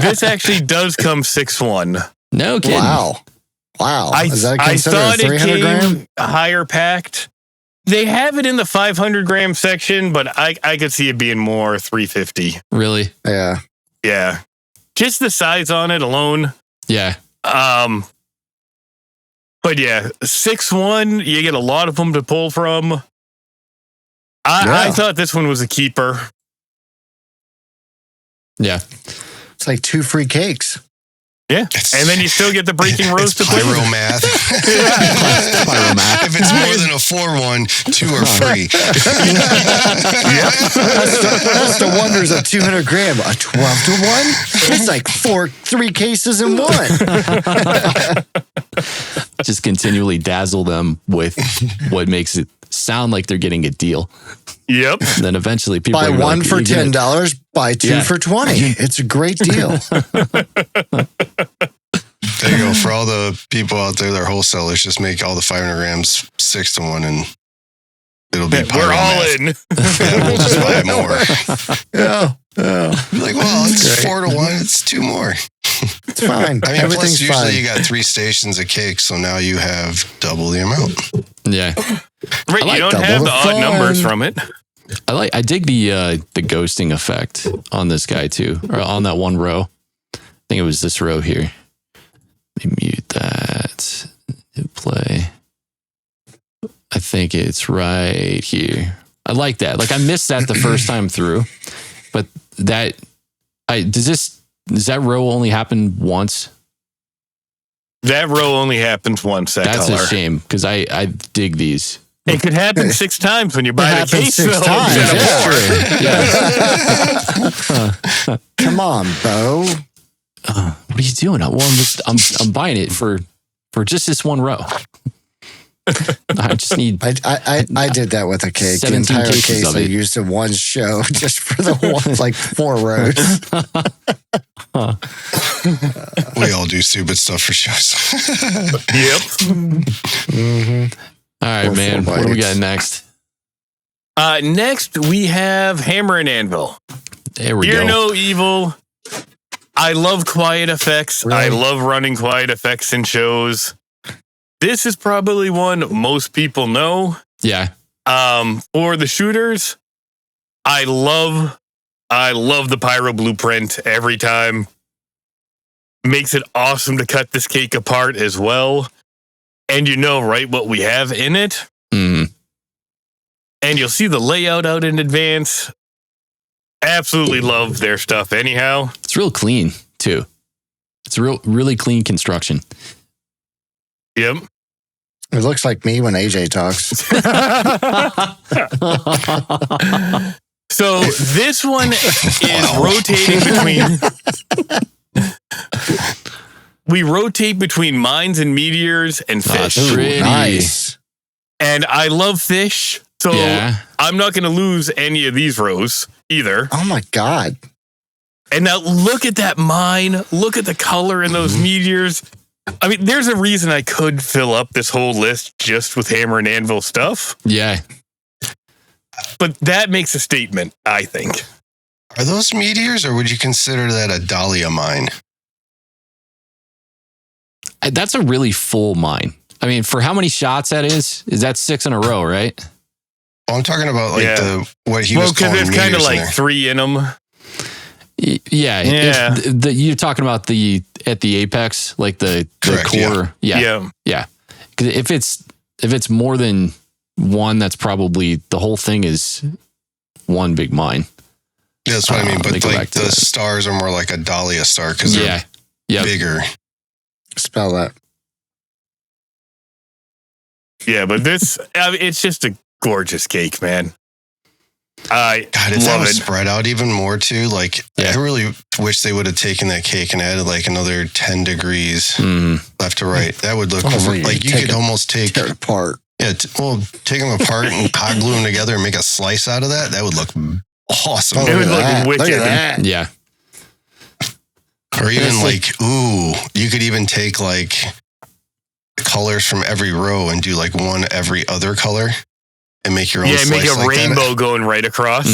this actually does come 6'1". No kidding. Wow. Is that I considered thought a 300 it came gram? higher packed. They have it in the 500 gram section, but I could see it being more 350. Really? Yeah. Yeah. Just the size on it alone. Yeah. But yeah, 6'1", you get a lot of them to pull from. I thought this one was a keeper. Yeah. It's like 2 free cakes. Yeah. And then you still get the breaking roast to play with. Pyromath. Pyromath. If it's more than a 4-1, 2 are free. That's the wonders of 200 gram. A 12 to 1? It's like 3 cases in one. Just continually dazzle them with what makes it sound like they're getting a deal. Yep. And then eventually people Buy are one like, for $10, buy 2 for 20. It's a great deal. There you go. For all the people out there, they're wholesalers, just make all the 500 grams 6 to 1 and it'll be We're all in. Yeah, we'll just buy more. Yeah. Be like, well, it's 4 to 1. It's 2 more. It's fine. I mean, Everything's plus usually fine. you got 3 stations of cake, so now you have double the amount. Yeah. Right, like you don't double have the the odd fun. numbers from it. I dig the ghosting effect on this guy too, or on that one row. I think it was this row here. Let me mute that. Hit play. I think it's right here. I like that. Like I missed that the first time through, but does that row only happen once? That row only happens once. That's color. a shame because I dig these. It could happen 6 times when you buy the happens case. 6 though. times, Yeah. Come on, Bo. What are you doing? Well, I'm buying it for just this one row. I just need. I did that with a cake. The 17 entire cases case of I it. used in one show just for the one, like 4 rows. We all do stupid stuff for shows. Yep. All right, Or man. 4 What do we bites. got next? Next, we have Hammer and Anvil. There we Fear go. no evil. I love quiet effects. Really? I love running quiet effects in shows. This is probably one most people know. Yeah. For the shooters, I love the Pyro blueprint every time. Makes it awesome to cut this cake apart as well. And you know, right, what we have in it. Mm. And you'll see the layout out in advance. Absolutely love their stuff anyhow. It's real clean too. It's really clean construction. Yep. It looks like me when AJ talks. So this one is rotating between... We rotate between mines and meteors and fish. That's pretty. Nice. And I love fish, so Yeah. I'm not going to lose any of these rows either. Oh my God. And now look at that mine. Look at the color in those meteors. I mean, there's a reason I could fill up this whole list just with Hammer and Anvil stuff. Yeah. But that makes a statement, I think. Are those meteors, or would you consider that a Dahlia mine? That's a really full mine. I mean, for how many shots that is that 6 in a row, right? Well, I'm talking about like Yeah. what he Well, was because calling there's kind of meteors in like there. 3 in them. Yeah. You're talking about at the apex, like the Correct, core. Yeah. Because if it's more than one, that's probably the whole thing is one big mine. Yeah, that's what I mean. But like the stars are more like a dahlia star because they're bigger. Spell that. Yeah, but this, it's just a gorgeous cake, man. God, if that love was it. spread out even more too, like I really wish they would have taken that cake and added like another 10 degrees left to right. That would look like you could almost take it apart. Yeah, take them apart and hot glue them together and make a slice out of that. That would look awesome. It would look wicked. Look at that. Yeah. Or even you could even take like colors from every row and do like one every other color and make your own slice make a like rainbow that. going right across.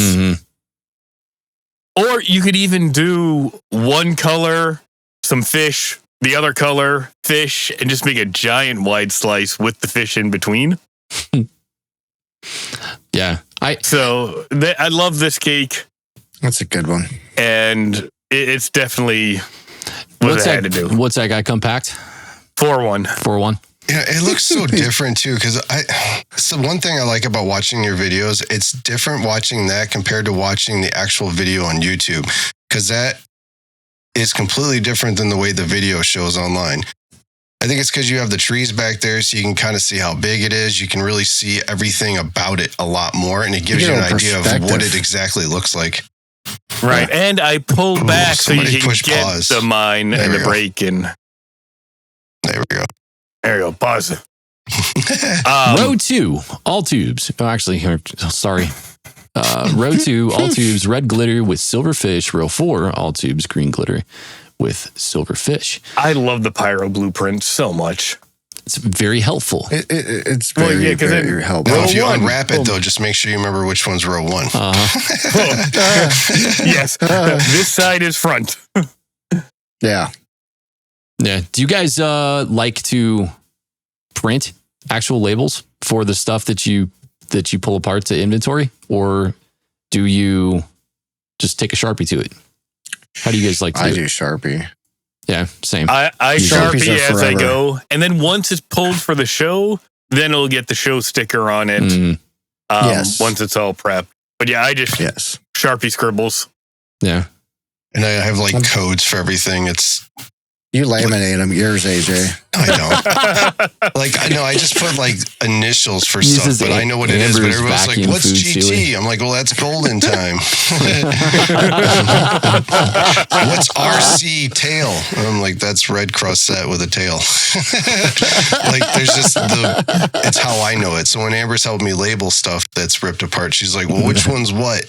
Or you could even do one color, some fish, the other color, fish, and just make a giant wide slice with the fish in between. Yeah. I love this cake. That's a good one. And it's definitely what I had to do. What's that guy compact? 4-1. 4-1. Yeah, it looks so different too. Because so one thing I like about watching your videos, it's different watching that compared to watching the actual video on YouTube. Because that is completely different than the way the video shows online. I think it's because you have the trees back there, so you can kind of see how big it is. You can really see everything about it a lot more, and it gives you an idea of what it exactly looks like. Right, and I pulled back so you can get pause. the mine and the break, and there we go. There you go. Pause. Row 2, all tubes. Oh, actually, sorry. Row 2, all tubes, red glitter with silver fish. Row 4, all tubes, green glitter with silver fish. I love the pyro blueprint so much. It's very helpful. It's very, very helpful. Now, if you unwrap it, though, just make sure you remember which one's row 1. Yes. This side is front. Yeah. Yeah. Do you guys like to print actual labels for the stuff that you pull apart to inventory, or do you just take a Sharpie to it? How do you guys like to do it? I do Sharpie. Yeah, same. I Sharpies Sharpie are as I forever. go, and then once it's pulled for the show, then it'll get the show sticker on it. Yes. Once it's all prepped. But yeah, I just Sharpie scribbles. Yeah. And I have like codes for everything. You laminate them. Yours, AJ. I don't. I just put like initials for stuff, but I know what it is. But everyone's like, what's GT? I'm like, well, that's golden time. What's RC tail? And I'm like, that's red cross set with a tail. Like, there's just it's how I know it. So when Amber's helping me label stuff that's ripped apart, she's like, well, which one's what?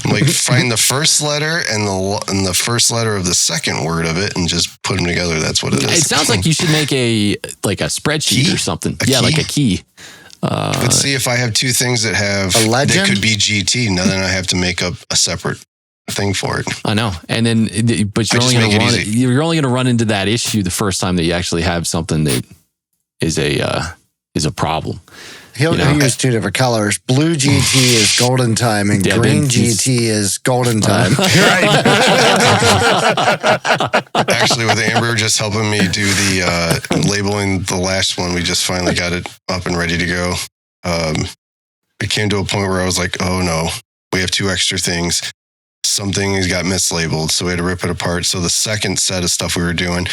I'm like, find the first letter and the first letter of the second word of it and just put them together. That's what it is. It sounds like you should make a spreadsheet or something. Like a key. Let's see if I have two things that have a legend. That could be GT. Now then I have to make up a separate thing for it. I know. And then, but you're only going to run into that issue the first time that you actually have something that is a problem. He'll use two different colors. Blue GT is golden time and green GT is golden time. Actually, with Amber just helping me do the labeling the last one, we just finally got it up and ready to go. It came to a point where I was like, oh no, we have two extra things. Something got mislabeled, so we had to rip it apart. So the second set of stuff we were doing,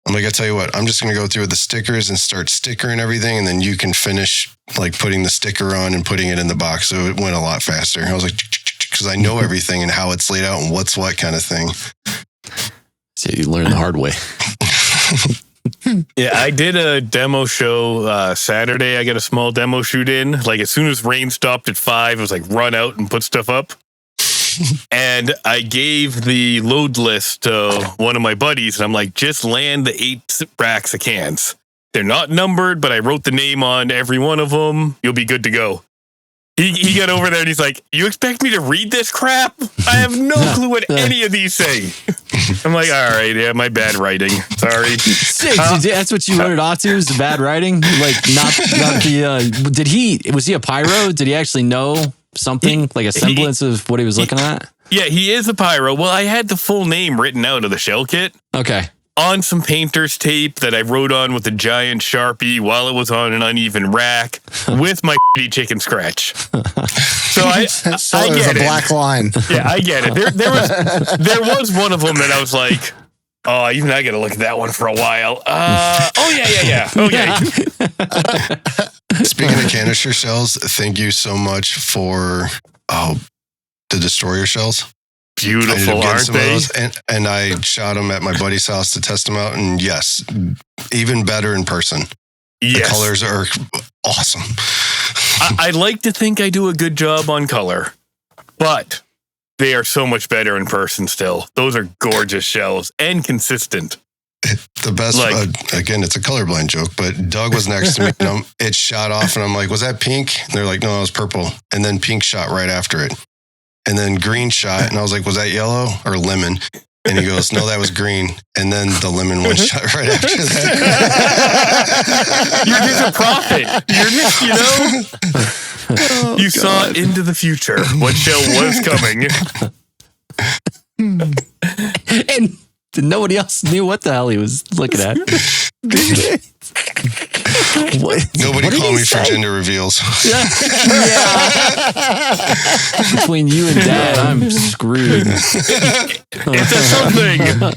I'm like, I tell you what, I'm just going to go through with the stickers and start stickering everything. And then you can finish like putting the sticker on and putting it in the box. So it went a lot faster. I was like, because I know everything and how it's laid out and what's what kind of thing. So you learn the hard way. Yeah, I did a demo show Saturday. I got a small demo shoot in. Like as soon as rain stopped at 5, it was like run out and put stuff up. And I gave the load list to one of my buddies, and I'm like, just land the 8 racks of cans. They're not numbered, but I wrote the name on every one of them. You'll be good to go. He got over there and he's like, you expect me to read this crap? I have no clue what any of these say. I'm like, all right, yeah, my bad writing. Sorry. That's what you wrote it off to, is the bad writing? Like, not the, was he a pyro? Did he actually know something, like a semblance of what he was looking at? Yeah, he is a pyro. Well, I had the full name written out of the shell kit Okay. on some painter's tape that I wrote on with a giant Sharpie while it was on an uneven rack with my chicken scratch. So I there's get a it. black line. Yeah, I get it. There was one of them that I was like, oh, even I got to look at that one for a while. Yeah. Okay. Speaking of canister shells, thank you so much for the destroyer shells. Beautiful, aren't they? And I shot them at my buddy's house to test them out. And yes, even better in person. Yes. The colors are awesome. I like to think I do a good job on color, but they are so much better in person still. Those are gorgeous shells and consistent. The best, again, it's a colorblind joke, but Doug was next to me and it shot off and I'm like, was that pink? And they're like, no, it was purple. And then pink shot right after it. And then green shot. And I was like, was that yellow or lemon? And he goes, no, that was green. And then the lemon one shot right after that. You're just a prophet. You're just, you saw into the future. What shell was coming. And nobody else knew what the hell he was looking at. Nobody called me for gender reveals. Yeah. Between you and Dad, I'm screwed. It's a something. I'm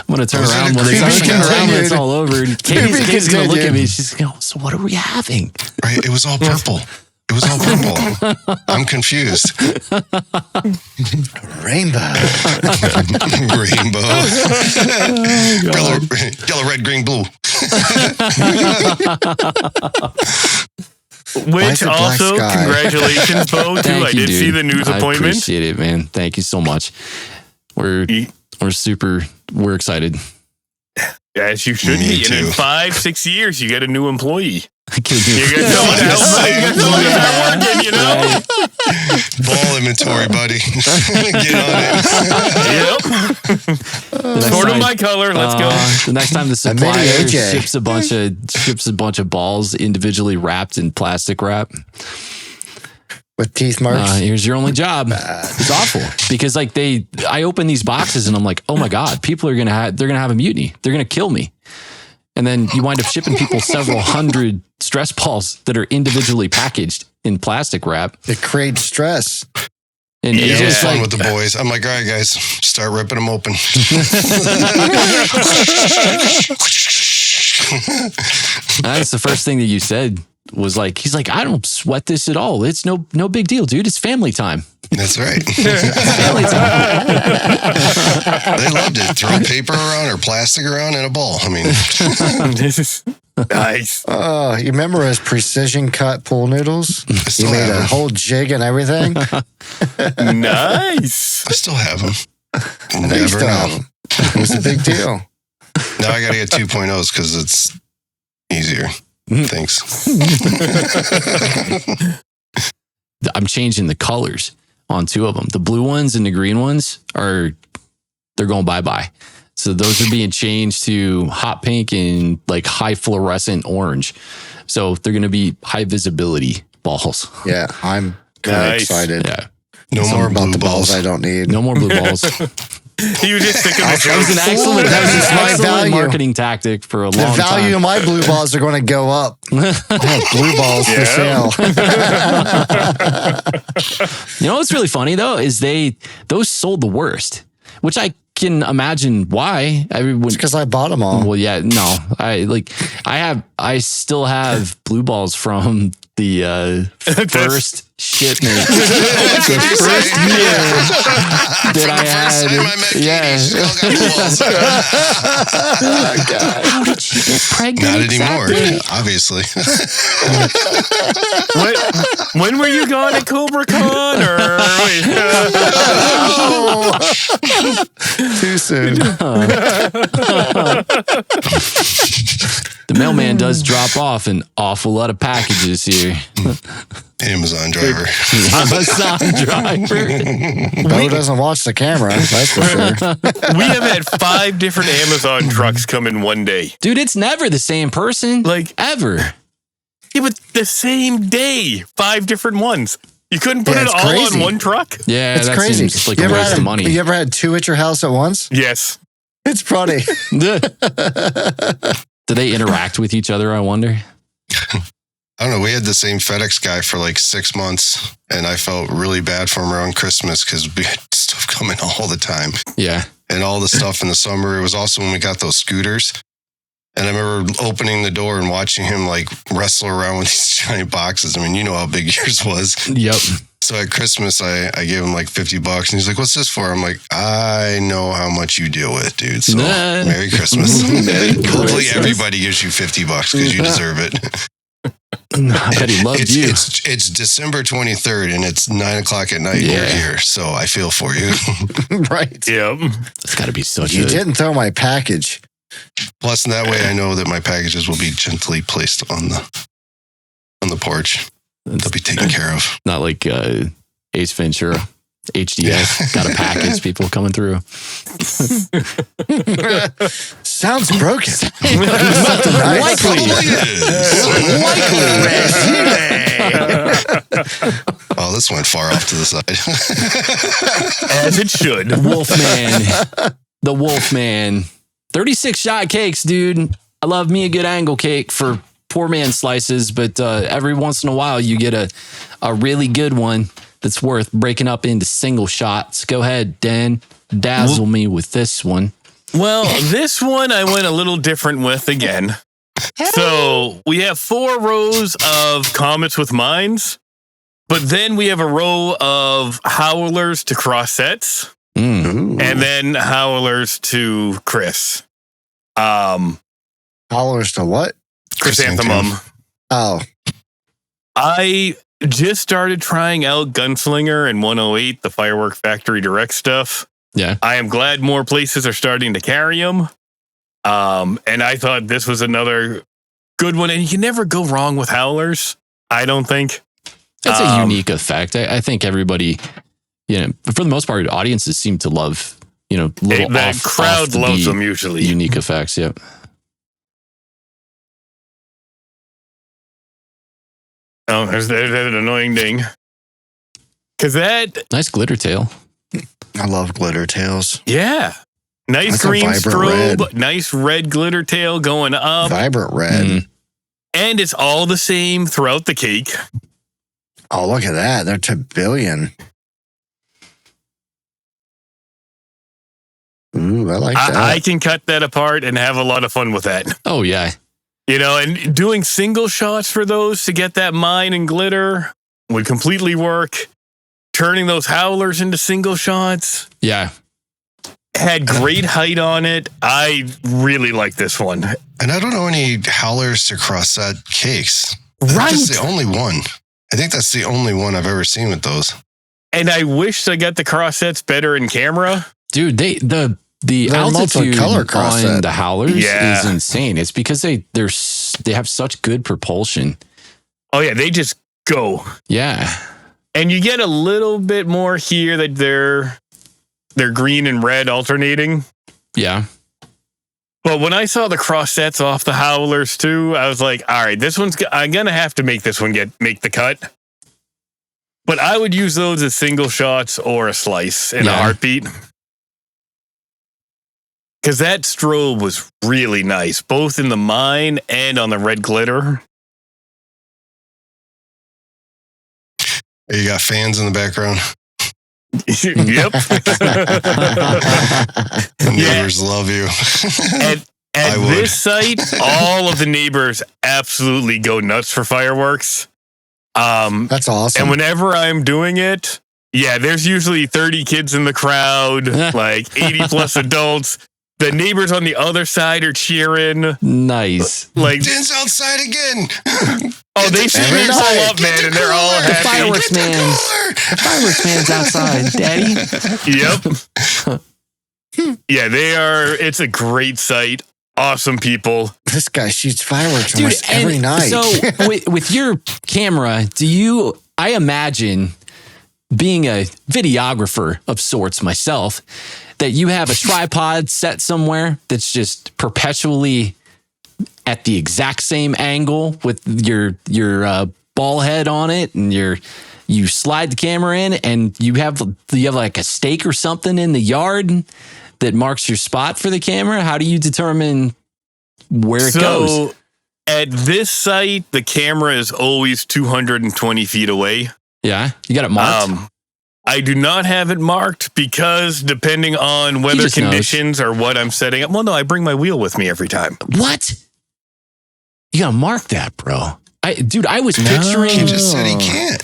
going to turn around when it's all over. And Katie's going to look at me. She's going, so what are we having? Right. It was all purple. It was all purple. I'm confused. Rainbow. Yellow, red, green, blue. Which also, congratulations, Bo, too. I did see the news appointment. I appreciate it, man. Thank you so much. We're excited. As you should be. And in 5-6 years, you get a new employee. You get someone to start working, you know? Ball inventory, buddy. Get on it. Sort of my color. Let's go. The next time the supplier ships a bunch of balls individually wrapped in plastic wrap with teeth marks. Here's your only job. It's awful because I open these boxes and I'm like, oh my God, people are they're gonna have a mutiny. They're gonna kill me. And then you wind up shipping people several hundred stress balls that are individually packaged in plastic wrap. It creates stress. And it was fun with the boys. I'm like, all right, guys, start ripping them open. That's the first thing that you said was like, he's like, I don't sweat this at all. It's no big deal, dude. It's family time. That's right. Family time. They loved it. Throw paper around or plastic around and a ball. I mean, this is nice. Oh, you remember his precision cut pool noodles? He made a whole jig and everything. Nice. I still have them. Never know. It was a big deal. Now I got to get 2.0s because it's easier. Thanks. I'm changing the colors on two of them. The blue ones and the green ones they're going bye-bye. So those are being changed to hot pink and like high fluorescent orange. So they're going to be high visibility balls. Yeah, I'm kind of excited. Yeah. No more about blue the balls I don't need. No more blue balls. You just think of That was an excellent marketing tactic for a long time. The value of my blue balls are going to go up. Blue balls for sale. You know what's really funny though is those sold the worst, which I can imagine why. It's because I bought them all. Well, yeah, no, I still have blue balls from the first shipment, the first year that I had. How did she get pregnant? Not anymore, obviously. When were you gone at Cobra Con? Too soon. The mailman does drop off an awful lot of packages here. Amazon driver. Bo doesn't watch the camera, that's for sure. We have had 5 different Amazon trucks come in one day. Dude, it's never the same person. Like, ever. Yeah, but the same day, 5 different ones. You couldn't put Yeah, it it's all crazy. on one truck? Yeah, It's that crazy. seems like a waste of money. You ever had 2 at your house at once? Yes. It's funny. Do they interact with each other, I wonder? I don't know. We had the same FedEx guy for like 6 months, and I felt really bad for him around Christmas because we had stuff coming all the time. Yeah. And all the stuff in the summer. It was also when we got those scooters. And I remember opening the door and watching him like wrestle around with these giant boxes. I mean, you know how big yours was. Yep. So at Christmas, I gave him like $50 and he's like, what's this for? I'm like, I know how much you deal with, dude. So Merry Christmas. Hopefully everybody gives you $50 because you deserve it. I bet he loved you. It's December 23rd and it's 9:00 at night. Yeah. We're here. So I feel for you. Right. Yep. It's got to be such You a... didn't throw my package. Plus, in that way, I know that my packages will be gently placed on the porch. They'll be taken care of. Not like Ace Ventura, HDS, got a package, people coming through. Sounds broken. Oh, this went far off to the side. As it should. Wolfman. The Wolfman. 36 shot cakes, dude. I love me a good angle cake for poor man slices, but every once in a while you get a really good one that's worth breaking up into single shots. Go ahead, Dan. Dazzle me with this one. Well, this one I went a little different with again. So we have 4 rows of Comets with Mines, but then we have a row of Howlers to Crossettes, Mm. and then Howlers to Chris. Howlers to what? Chrysanthemum. Oh, I just started trying out Gunslinger and 108, the Firework Factory Direct stuff. Yeah. I am glad more places are starting to carry them. And I thought this was another good one. And you can never go wrong with Howlers, I don't think. It's a unique effect. I think everybody, for the most part, audiences seem to love, little The crowd off the loves beat them usually. unique effects. Yep. Oh, there's an annoying ding. Because that, Nice glitter tail. I love glitter tails. yeah. Nice That's a green vibrant strobe, red. nice red glitter tail going up. Vibrant red. Mm. And it's all the same throughout the cake. Oh, look at that. They're to billion. Ooh, I like that. I can cut that apart and have a lot of fun with that. Oh, yeah. And doing single shots for those to get that mine and glitter would completely work. Turning those Howlers into single shots Yeah. had great height on it. I really like this one. And I don't know any Howlers to Crossette cakes. Right. That's the only one. I think that's the only one I've ever seen with those. And I wish I got the Crossettes better in camera. Dude, the They're altitude multicolor crossset. on the Howlers Yeah. is insane. It's because they have such good propulsion. Oh, yeah, they just go. Yeah. And you get a little bit more here that they're green and red alternating. Yeah. But when I saw the Crossettes off the Howlers too, I was like, all right, I'm going to have to make this one make the cut. But I would use those as single shots or a slice in a heartbeat. Because that strobe was really nice, both in the mine and on the red glitter. You got fans in the background. Yep. The neighbors love you. At I would. this site, all of the neighbors absolutely go nuts for fireworks. That's awesome. And whenever I'm doing it, there's usually 30 kids in the crowd, like 80 plus adults. The neighbors on the other side are cheering. Nice. Like, Dan's outside again. oh, they see me pull up, man, and they're all happy. Fireworks man. Fireworks man's outside, Daddy. Yep. Yeah, they are. It's a great site. Awesome people. This guy shoots fireworks Dude, almost every night. So with your camera, I imagine being a videographer of sorts myself, that you have a tripod set somewhere that's just perpetually at the exact same angle with your ball head on it and your you slide the camera in and you have like a stake or something in the yard that marks your spot for the camera? How do you determine where it goes? At this site, the camera is always 220 feet away. Yeah, you got it marked. I do not have it marked because depending on weather conditions or what I'm setting up. Well, no, I bring my wheel with me every time. What? You gotta mark that, bro. I was picturing. He just said he can't.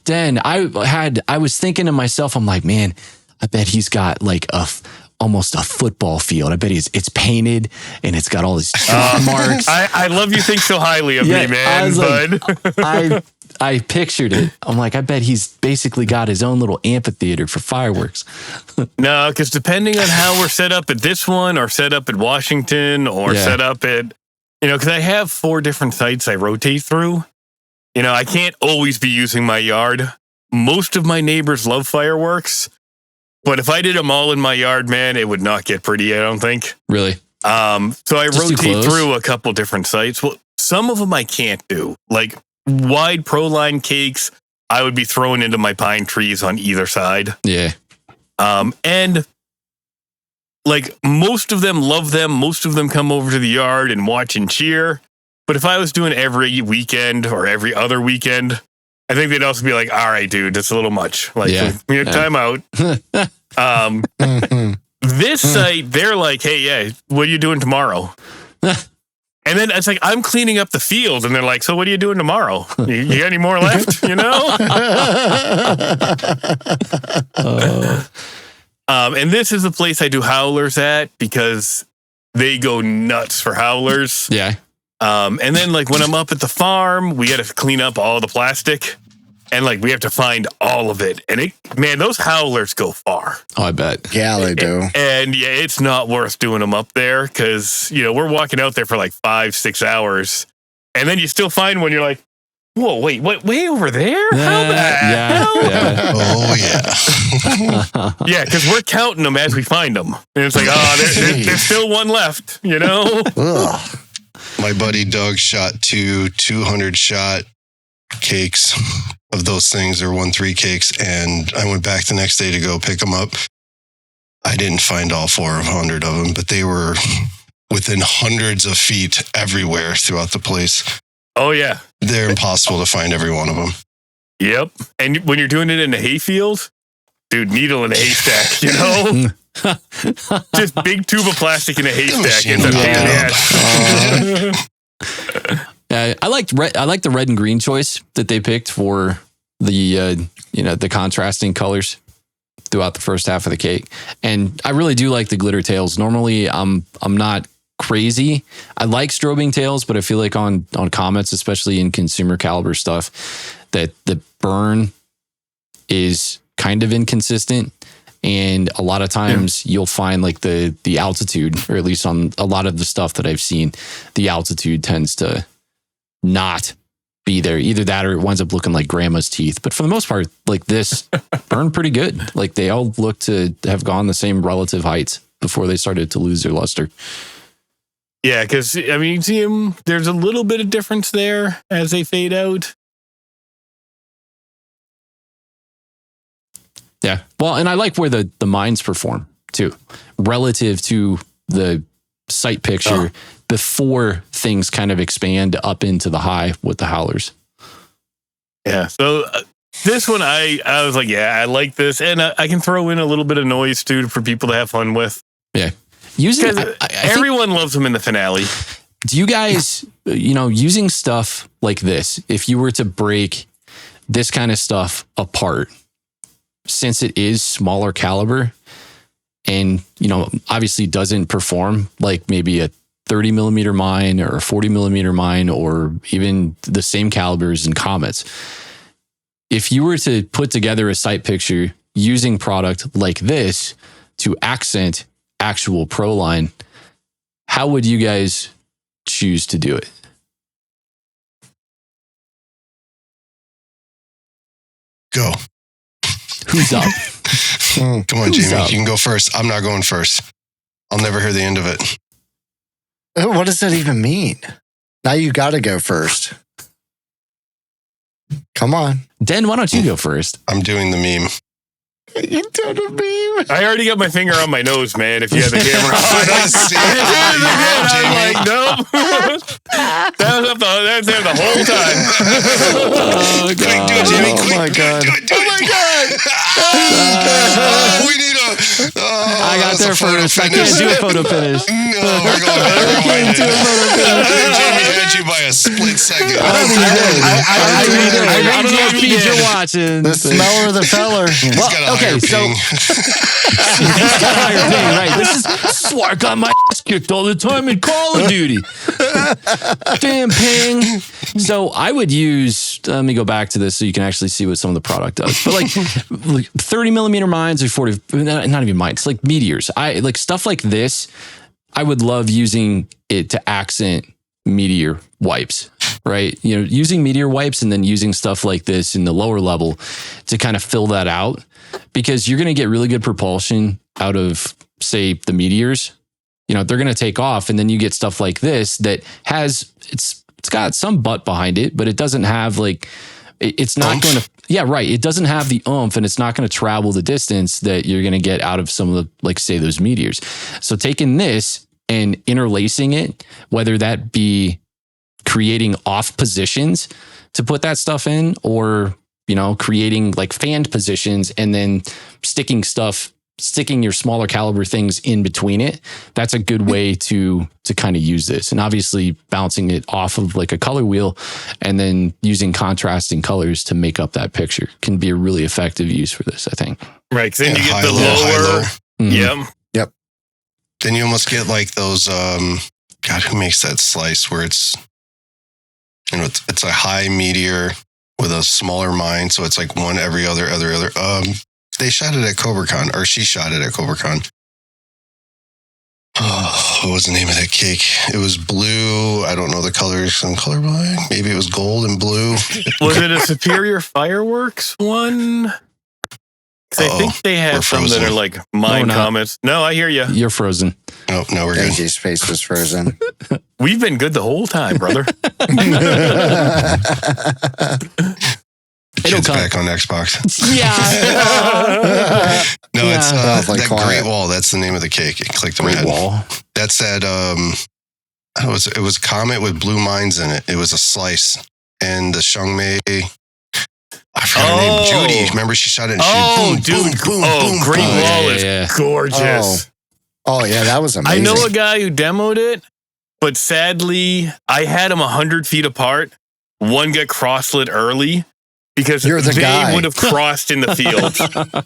Dan, I was thinking to myself, I'm like, man, I bet he's got like almost a football field. I bet it's painted and it's got all these chalk marks. I love you think so highly of me, man. I pictured it. I'm like, I bet he's basically got his own little amphitheater for fireworks. No, because depending on how we're set up at this one or set up at Washington or set up at, because I have 4 different sites I rotate through. I can't always be using my yard. Most of my neighbors love fireworks, but if I did them all in my yard, man, it would not get pretty, I don't think. Really? So I rotate through a couple different sites. Well, some of them I can't do. Like wide Proline cakes, I would be throwing into my pine trees on either side. Yeah. And like most of them love them. Most of them come over to the yard and watch and cheer. But if I was doing every weekend or every other weekend, I think they'd also be like, all right, dude, that's a little much. Like, time out. This site, they're like, hey, what are you doing tomorrow? And then it's like, I'm cleaning up the field. And they're like, so what are you doing tomorrow? You got any more left? And this is the place I do howlers at because they go nuts for howlers. Yeah. And then like when I'm up at the farm, we got to clean up all the plastic and like we have to find all of it. And those howlers go far. Oh, I bet. Yeah, they do. And it's not worth doing them up there because, we're walking out there for like 5-6 hours. And then you still find one, you're like, whoa, wait, what? Way over there? How the hell? Yeah. Oh, yeah. Yeah, because we're counting them as we find them. And it's like, there's still one left, Ugh. My buddy Doug shot 200 shot cakes of those things, or 1-3 cakes, and I went back the next day to go pick them up. I didn't find all 400 of them, but they were within hundreds of feet everywhere throughout the place. Oh, yeah. They're impossible to find every one of them. Yep. And when you're doing it in a hayfield, dude, needle in a haystack, Just big tube of plastic in a haystack. I liked the red and green choice that they picked for the the contrasting colors throughout the first half of the cake, and I really do like the glitter tails. Normally, I'm not crazy. I like strobing tails, but I feel like on comets, especially in consumer caliber stuff, that the burn is kind of inconsistent. And a lot of times you'll find like the altitude, or at least on a lot of the stuff that I've seen, the altitude tends to not be there. Either that or it winds up looking like grandma's teeth. But for the most part, like this burned pretty good. Like they all look to have gone the same relative heights before they started to lose their luster. Yeah, because I mean, you see them, there's a little bit of difference there as they fade out. Yeah. Well, and I like where the mines perform too, relative to the sight picture before things kind of expand up into the high with the howlers. Yeah. So this one, I was like, yeah, I like this. And I can throw in a little bit of noise too for people to have fun with. Yeah. Everyone loves them in the finale. Do you guys, using stuff like this, if you were to break this kind of stuff apart, since it is smaller caliber and, obviously doesn't perform like maybe a 30 millimeter mine or a 40 millimeter mine or even the same calibers in comets, if you were to put together a sight picture using product like this to accent actual Proline, how would you guys choose to do it? Go. Who's up? Come on, Jamie. You can go first. I'm not going first. I'll never hear the end of it. What does that even mean? Now you got to go first. Come on. Den, why don't you go first? I'm doing the meme. You did a meme. I already got my finger on my nose, man. If you had the camera on. I'm like, nope. That was that's there the whole time. Oh, Quick, do it, Jamie. Oh, Quick, my God. Do it. Oh, my God. We need a... I got there first. I can't do a photo finish. No, we're going back. Can't do a photo finish. Jamie had you by a split second. I don't know what feed you're watching. The smeller, the feller. He's got a higher ping. He's got a higher ping, right? This is Swark got my ass kicked all the time in Call of Duty. Damn ping. So I would use, let me go back to this so you can actually see what some of the product does. But like 30 millimeter mines or 40, not even mines, like meteors. I like stuff like this. I would love using it to accent meteor wipes, right? You know, using meteor wipes and then using stuff like this in the lower level to kind of fill that out, because you're going to get really good propulsion out of, say, the meteors. You know, they're going to take off, and then you get stuff like this that has, it's got some butt behind it, but it doesn't have like, it's not going to, yeah, right. It doesn't have the oomph, and it's not going to travel the distance that you're going to get out of some of the, like, say, those meteors. So taking this and interlacing it, whether that be creating off positions to put that stuff in, or, you know, creating like fanned positions and then sticking your smaller caliber things in between it. That's a good way to kind of use this. And obviously bouncing it off of like a color wheel and then using contrasting colors to make up that picture can be a really effective use for this, I think. Right, because then you get the high, lower. low. Mhm. Yep. Then you almost get like those, God, who makes that slice where it's, you know, it's a high meteor with a smaller mine. So it's like one every other. They shot it at CobraCon, or she shot it at CobraCon. Oh, what was the name of that cake? It was blue. I don't know the colors. I'm colorblind. Maybe it was gold and blue. Was it a Superior Fireworks one? 'Cause I think they have we're some that frozen. are like mine not. comments. No, I hear you. You're frozen. Oh, no, we're good. AJ's face was frozen. We've been good the whole time, brother. It'll Kids come. back on Xbox. Yeah. No, it's Yeah. Like that quiet. Great Wall. That's the name of the cake. It clicked in my Great head. Wall. That's that. It was Comet with blue mines in it. It was a slice, and the Shungmei. I forgot her name. Judy. Remember, she shot it. And she boom, dude. boom, Oh, boom, Great boom. Wall yeah, is yeah. gorgeous. Oh, yeah, that was amazing. I know a guy who demoed it, but sadly, I had them 100 feet apart. One got crosslit early because You're the they guy. would have crossed in the field.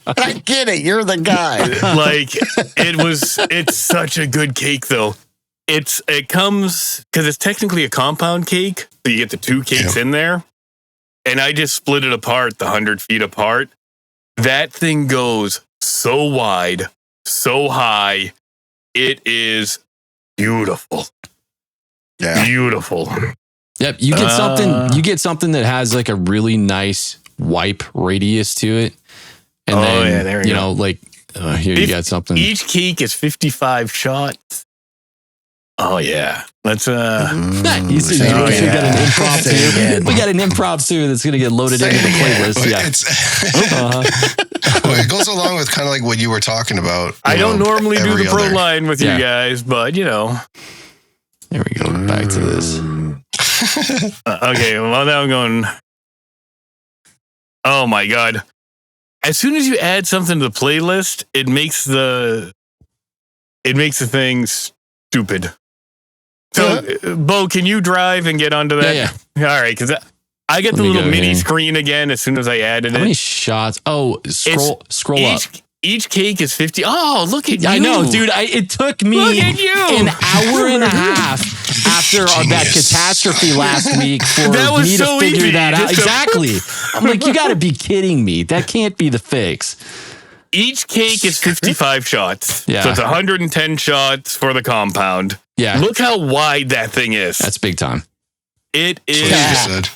I get it. You're the guy. Like, it's such a good cake, though. It comes, because it's technically a compound cake, so you get the two cakes in there. And I just split it apart, the 100 feet apart. That thing goes so wide, so high. It is beautiful. Yeah. Beautiful. Yep. You get something that has like a really nice wipe radius to it. And then, yeah, there you you know, like here you got something. Each cake is 55 shots. Oh yeah. Let's You see, Say we it again. got an improv Say it too. again. We got an improv too that's going to get loaded into the playlist. Yeah. Well, it goes along with kind of like what you were talking about. I don't normally do every the pro other- line with Yeah. you guys, but you know. There we go. Back to this. Okay, well now I'm going. Oh my god! As soon as you add something to the playlist, it makes the thing stupid. So, Bo, can you drive and get onto that? Yeah. All right, because I get Let the me little go mini here. screen again as soon as I added How many it. shots? Oh, scroll up. Each cake is 50. Oh, look at you! I know, dude. It took me Look at you! an hour and a half after that Genius. catastrophe last week for That was me to so figure easy. that out. Just a- Exactly. I'm like, you got to be kidding me. That can't be the fix. Each cake is 55 shots. Yeah. So it's 110 shots for the compound. Yeah, Look how wide that thing is. that's big time. It That's what is. you just said.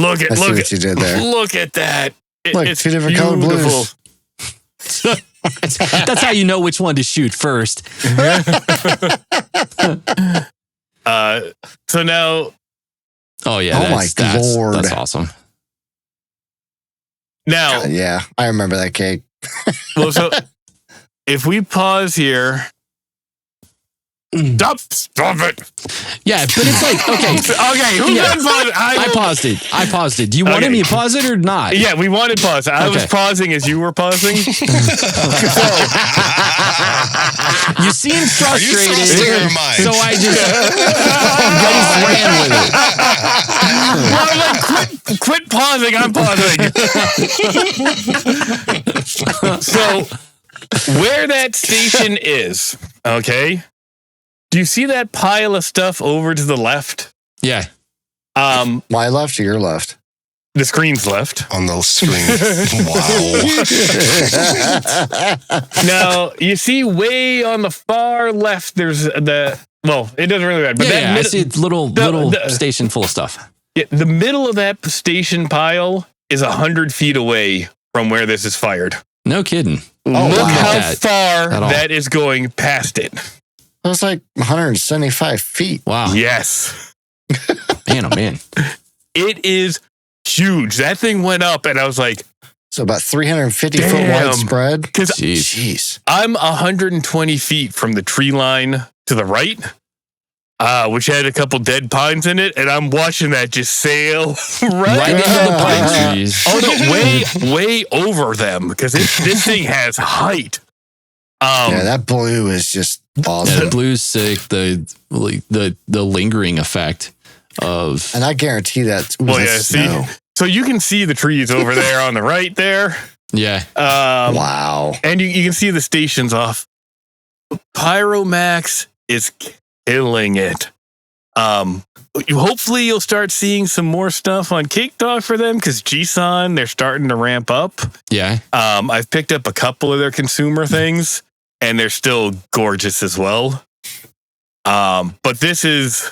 Look at I see look what at you did there. Look at that. Look, It's two different color beautiful. blues. That's how you know which one to shoot first. So now Oh yeah. Oh, my that's Lord. That's awesome. Now, Yeah, I remember that cake. well, so if we pause here. Stop it. Yeah, but it's like, okay. Okay, who's Yeah. done pause? I paused it. Do you want me to pause it or not? Yeah, we wanted pause. I was Okay. pausing as you were pausing. You seem Are you frustrated. supposed to remind? So I just ran with it. Well, like, quit pausing. I'm pausing. So, where that station is, okay? Do you see that pile of stuff over to the left? Yeah. My left or your left? The screen's left. On the screen. Wow. Now, you see way on the far left, there's the, well, it doesn't really matter. But that I see a little station full of stuff. Yeah, the middle of that station pile is 100 feet away from where this is fired. No kidding. Look wow. how That far at all. that is going past it. It was like 175 feet. Wow. Yes. Man, oh man. It is huge. That thing went up, and I was like, So about 350 foot Damn. wide spread. because Jeez. I'm 120 feet from the tree line to the right, which had a couple dead pines in it, and I'm watching that just sail Right into the pine trees. Oh no, way over them because this thing has height. Yeah, that blue is just Yeah, awesome. the blue's sick. The lingering effect of And I guarantee that. Ooh, Well, that's yeah, see, snow. so you can see the trees over there on the right there, yeah. Wow. and you can see the stations off. Pyromax is killing it. Hopefully you'll start seeing some more stuff on Cake Dog for them because GSON, they're starting to ramp up. Yeah. I've picked up a couple of their consumer things, and they're still gorgeous as well. But this is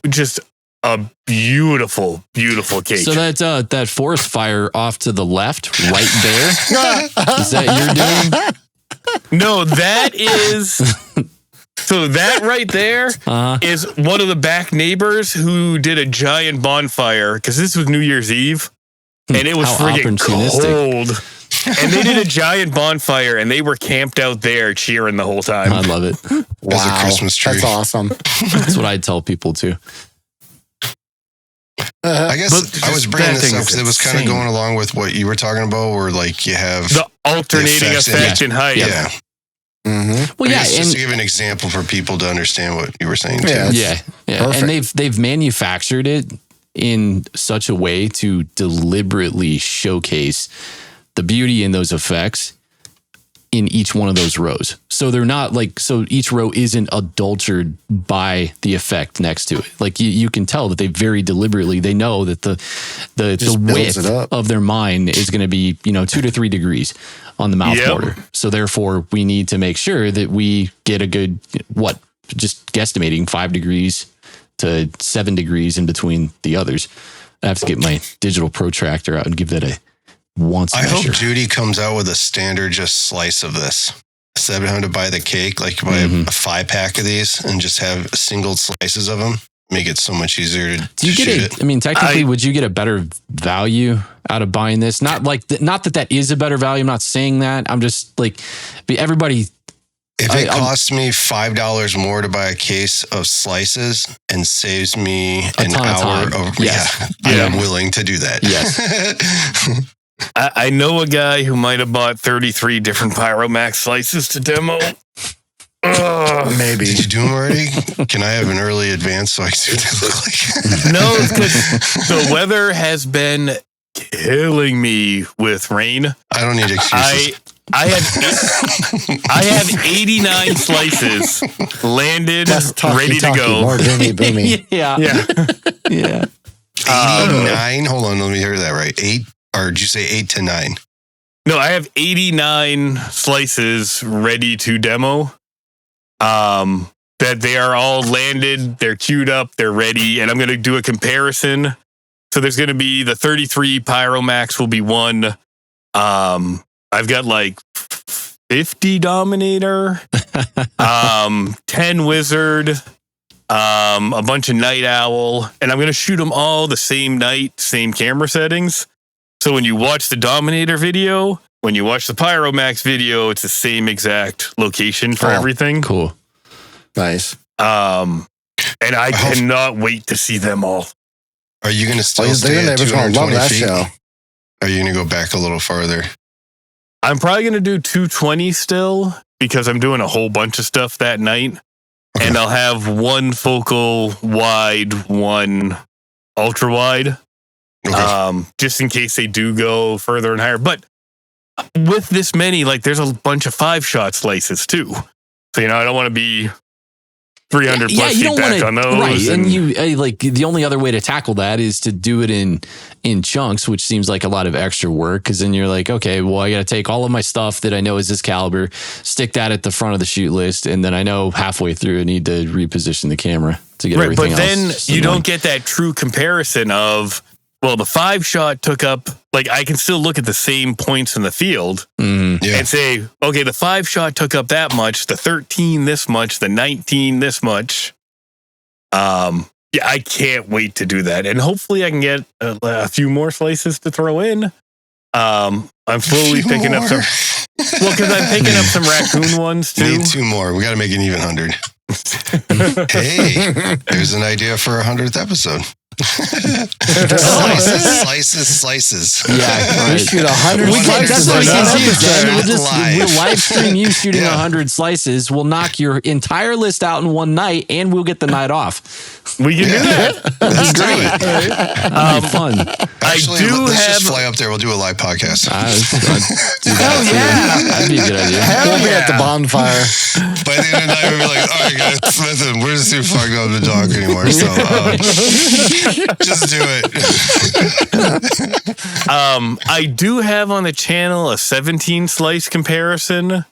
just a beautiful, beautiful cake. So that forest fire off to the left, right there, is that you're doing? No, that is... So that right there is one of the back neighbors who did a giant bonfire because this was New Year's Eve and it was How friggin' opportunistic. cold. And they did a giant bonfire and they were camped out there cheering the whole time. I love it. Wow. Christmas tree. That's awesome. That's what I tell people too. I guess But I was just bringing that this thing up is because it was kind of insane. going along with what you were talking about, where like you have The alternating effects, effect in height. yeah. Mm-hmm. Well, I yeah, guess just and to give an example for people to understand what you were saying too. Yeah. yeah, Perfect. and they've manufactured it in such a way to deliberately showcase the beauty in those effects in each one of those rows. So they're not like, so each row isn't adulterated by the effect next to it. Like you can tell that they very deliberately, they know that the Just builds width it up. of their mind is going to be, 2 to 3 degrees on the mouth Yep. border. So therefore we need to make sure that we get a good, just guesstimating 5 degrees to 7 degrees in between the others. I have to get my digital protractor out and give that a once I measure. hope Judy comes out with a standard just slice of this. Instead of having to buy the cake, like buy a 5-pack of these and just have single slices of them. Make it so much easier to Do you shoot get it. I mean, technically, would you get a better value out of buying this? Not like, not that is a better value. I'm not saying that. I'm just like, everybody. If it I'm- costs me $5 more to buy a case of slices and saves me an ton of hour time. of Yes. I'm willing to do that. Yes. I know a guy who might have bought 33 different Pyromax slices to demo. Ugh. Maybe. Did you do them already? Can I have an early advance so I can see what they look like? No, because the weather has been killing me with rain. I don't need excuses. I have 89 slices landed, Less talky, ready to talky, go. More boomy, boomy. Yeah. Yeah. Yeah. 89? Hold on, let me hear that right. 8, or did you say 8 to 9? No, I have 89 slices ready to demo. That they are all landed, they're queued up, they're ready, and I'm going to do a comparison. So there's going to be the 33 Pyromax will be one. I've got like 50 Dominator, 10 Wizard, a bunch of Night Owl, and I'm going to shoot them all the same night, same camera settings. So when you watch the Dominator video, when you watch the Pyromax video, it's the same exact location for everything. Cool. Nice. And I cannot wait to see them all. Are you going to still stay at love 220 that feet? show. Are you going to go back a little farther? I'm probably going to do 220 still because I'm doing a whole bunch of stuff that night. Okay. And I'll have one focal wide, one ultra wide, Okay. just in case they do go further and higher. But with this many, like there's a bunch of 5-shot slices too. So, I don't want to be 300 plus feet back on those. Right. And you like the only other way to tackle that is to do it in chunks, which seems like a lot of extra work. Cause then you're like, okay, well, I got to take all of my stuff that I know is this caliber, stick that at the front of the shoot list. And then I know halfway through I need to reposition the camera to get everything but else. then you don't get that true comparison of, well, the 5-shot took up, like I can still look at the same points in the field Yeah. and say, okay, the 5-shot took up that much, the 13 this much, the 19 this much. Yeah, I can't wait to do that. And hopefully I can get a few more slices to throw in. I'm slowly picking up some, well, because I'm picking up some raccoon ones too. Need 2 more. We got to make an even 100. Hey, there's an idea for 100th episode. Slices. Yeah, We shoot 100 that's slices what we in can an do, episode. Jen. We'll live stream you shooting Yeah. 100 slices. We'll knock your entire list out in one night, and we'll get the night off. We can do that. Let's do it. That'd be fun. Actually, let's just fly up there. We'll do a live podcast. I'd do that too. That'd be a good idea. We'll be at the bonfire. By the end of the night, we'll be like, all right, guys, listen, we're just too fucked up to talk anymore. So just do it. I do have on the channel a 17 slice comparison,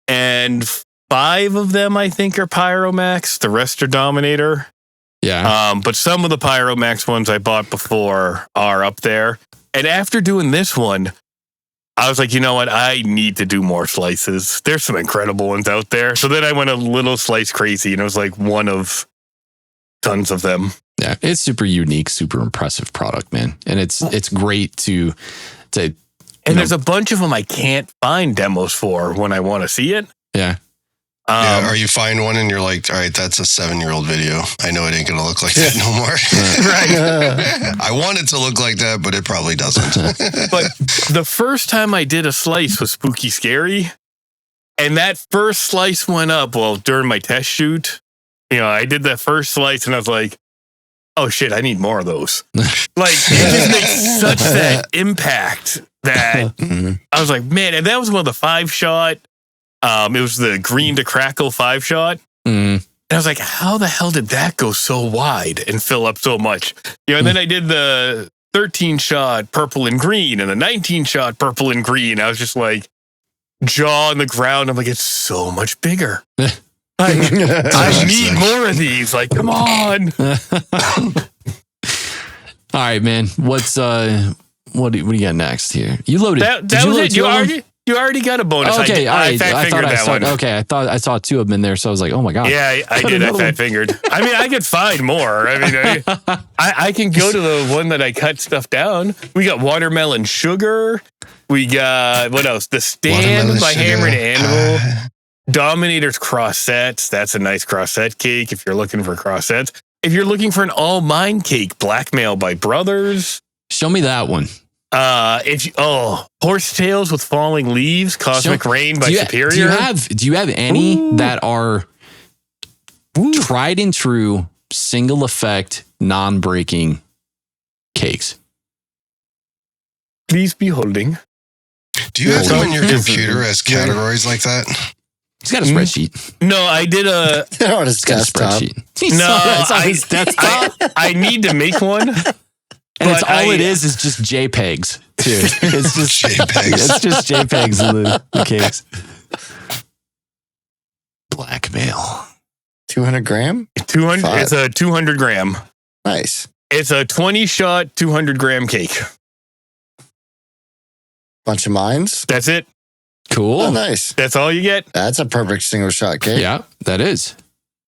and 5 of them I think are Pyromax. The rest are Dominator. Yeah. But some of the Pyromax ones I bought before are up there. And after doing this one, I was like, you know what? I need to do more slices. There's some incredible ones out there. So then I went a little slice crazy, and it was like one of tons of them. Yeah, it's super unique, super impressive product, man. And it's great to and there's a bunch of them I can't find demos for when I want to see it. Yeah. Or you find one and you're like, all right, that's a 7-year-old video. I know it ain't going to look like that no more. Right. I want it to look like that, but it probably doesn't. But the first time I did a slice was Spooky Scary. And that first slice went up, well, during my test shoot. I did that first slice and I was like, oh shit, I need more of those. Like, it just makes such that impact that I was like, man, and that was one of the 5-shot. It was the green to crackle 5-shot. And I was like, how the hell did that go so wide and fill up so much? And then I did the 13-shot purple and green and the 19-shot purple and green. I was just like, jaw on the ground. I'm like, it's so much bigger. I need more of these. Like, come on. All right, man. What's what do you got next here? You loaded. That was it. You already got a bonus. Okay, all right. I fat-fingered that one. Okay, I thought I saw 2 of them in there, so I was like, oh my god. Yeah, I did. I fat-fingered. I mean, I could find more. I mean, I can go to the one that I cut stuff down. We got watermelon sugar. We got, what else? The Stand by Hammer and Anvil. Dominator's cross sets. That's a nice cross set cake if you're looking for cross sets. If you're looking for an all mine cake, Blackmail by Brothers. Show me that one. Horsetails with Falling Leaves, Cosmic Rain by Superior. Do you have any that are tried and true single effect non-breaking cakes? Please be holding. Do you have them on your computer as categories like that? He's got a spreadsheet. No, I did a. On his desktop. It's on his desktop. I need to make one. And it's all it is just JPEGs, too. It's just JPEGs. It's just JPEGs of the cakes. Blackmail. 200 gram? 200. It's a 200 gram. Nice. It's a 20-shot, 200 gram cake. Bunch of mines. That's it. Cool. Oh, nice. That's all you get. That's a perfect single shot cake. Yeah, that is.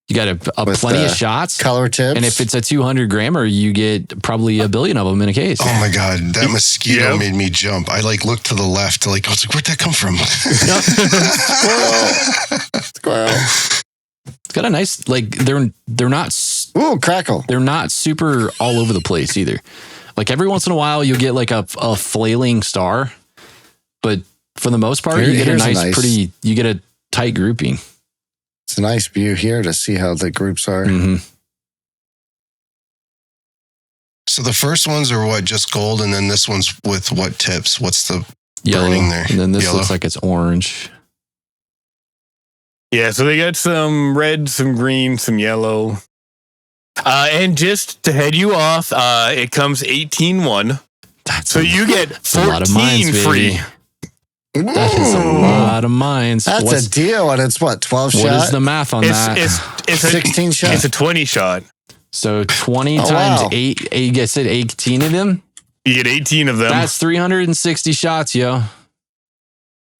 You got plenty of shots. Color tips. And if it's a 200 grammer, you get probably a billion of them in a case. Oh my God, that mosquito made me jump. I looked to the left, I was like, where'd that come from? Squirrel. It's got a nice, they're not. Ooh, crackle. They're not super all over the place either. Like every once in a while, you'll get like a flailing star, but for the most part, you get you get a tight grouping. It's a nice view here to see how the groups are. Mm-hmm. So the first ones are what, just gold, and then this one's with what tips? What's the Yellow, burning there? and then this Yellow. looks like it's orange. Yeah, so they got some red, some green, some yellow. And just to head you off, it comes 18-1. So you get 14 free. That is a lot of mines. That's a deal, and it's what, 12 shot? What is the math on that? It's 16 shot? It's a 20 shot. So 20 times 8, you guys said 18 of them? You get 18 of them. That's 360 shots, yo.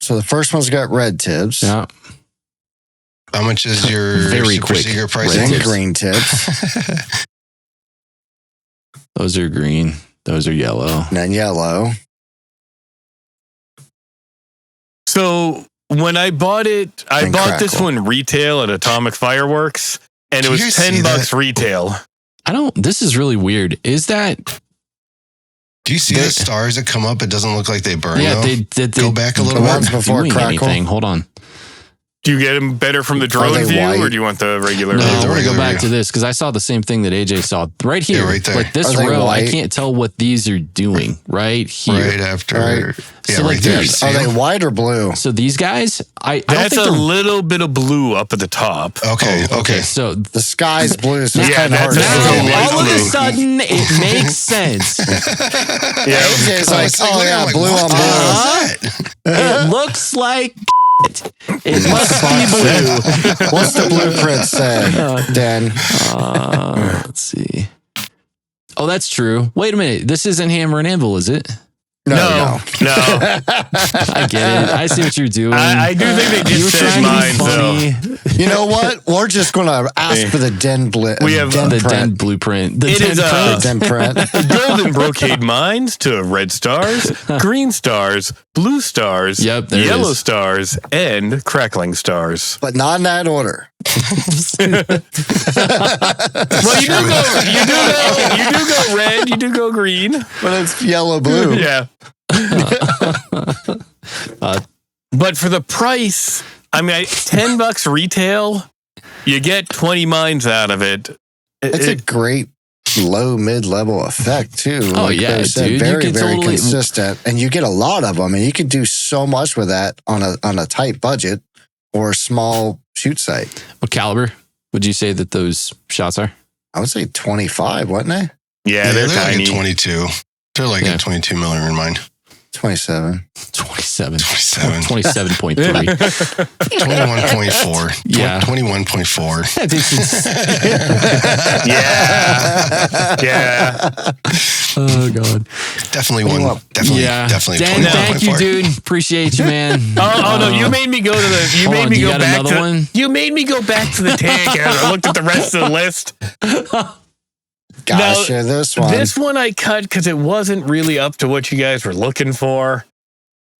So the first one's got red tips. Yeah. How much is your Very super quick secret red pricing? And green tips. Those are green. Those are yellow. And then yellow. So when I bought it, I bought this one retail at Atomic Fireworks, and it was $10 retail. This is really weird. Is that... Do you see the stars that come up? It doesn't look like they burn, Yeah, though. they Go back a little ones bit. before doing crackle. anything. Hold on. Do you get them better from the drone they view, white? or do you want the regular No, view? I want to go regular back view. to this because I saw the same thing that AJ saw right here. Yeah, right there. Like this Are they row, I white? can't tell what these are doing right here. Right after. Right. Yeah, So, like, right there. these- Are they See? white or blue? So these guys, I don't That's think a they're... little bit of blue up at the top. Okay, okay. So The sky's blue, so it's Yeah, kind of hard to that's see. a light all of a blue. sudden, it makes sense. Yeah, AJ's I like, was like, oh wait, yeah, I'm like, blue what on the blue. hell is that? It looks like it must be blue. What's the blueprint say, Dan? Let's see. Oh, that's true. Wait a minute. This isn't Hammer and Anvil, is it? no. I get it. I see what you're doing. I do think they You were just said trying mine, to be though. funny. You know what? We're just going to ask for the Den We have The print. Den blueprint. The It Den is, print. Den print. Golden brocade mines to red stars, green stars, blue stars, Yep, there it yellow is. stars, and crackling stars. But not in that order. Well, you do go red, you do go green. But it's yellow, blue. Yeah. But for the price, I mean, $10 retail, you get 20 mines out of it. It's a great low mid-level effect too. Oh, Like yeah, Barry said, dude. You very could very totally- consistent, and you get a lot of them, and you can do so much with that on a tight budget or a small shoot site. What caliber would you say that those shots are? I would say 25, wasn't they? Yeah, they're like tiny. a 22. They're like Yeah. a 22 millimeter in mine. 27. 27. 27. 27.3. 21.4. Yeah. 21.4. Yeah. Oh, God. Definitely one. Definitely. Yeah. Definitely. Dan, thank you, 21.4. dude. Appreciate you, man. Oh no! You made me go to the. You Hold made on, me you go got back another to. one? You made me go back to the tank as I looked at the rest of the list. Gosh, yeah, this one. This one I cut because it wasn't really up to what you guys were looking for.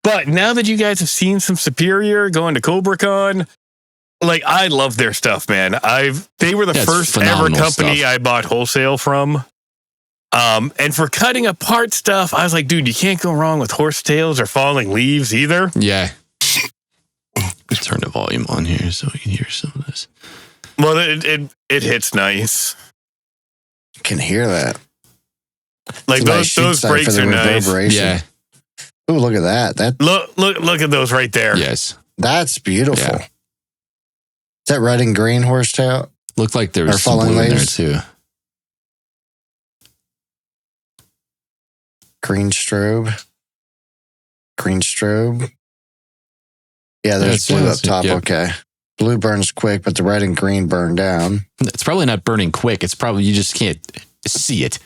But now that you guys have seen some Superior going to CobraCon, like I love their stuff, man. They were the Yeah, it's first ever phenomenal company stuff. I bought wholesale from. And for cutting apart stuff, I was like, dude, you can't go wrong with horsetails or falling leaves either. Yeah. Turn the volume on here so we can hear some of this. Well, it hits nice. can hear that. Like It's a nice shoot those site for breaks the are nice. reverberation. Yeah. Ooh, look at that. Look at those right there. Yes. That's beautiful. Yeah. Is that red and green horsetail? Looked like there Or was some falling blue in there leaves. too. Green strobe. Green strobe. Yeah, there's That's- blue yeah, up top. yeah. Okay. Blue burns quick, but the red and green burn down. It's probably not burning quick. It's probably you just can't see it.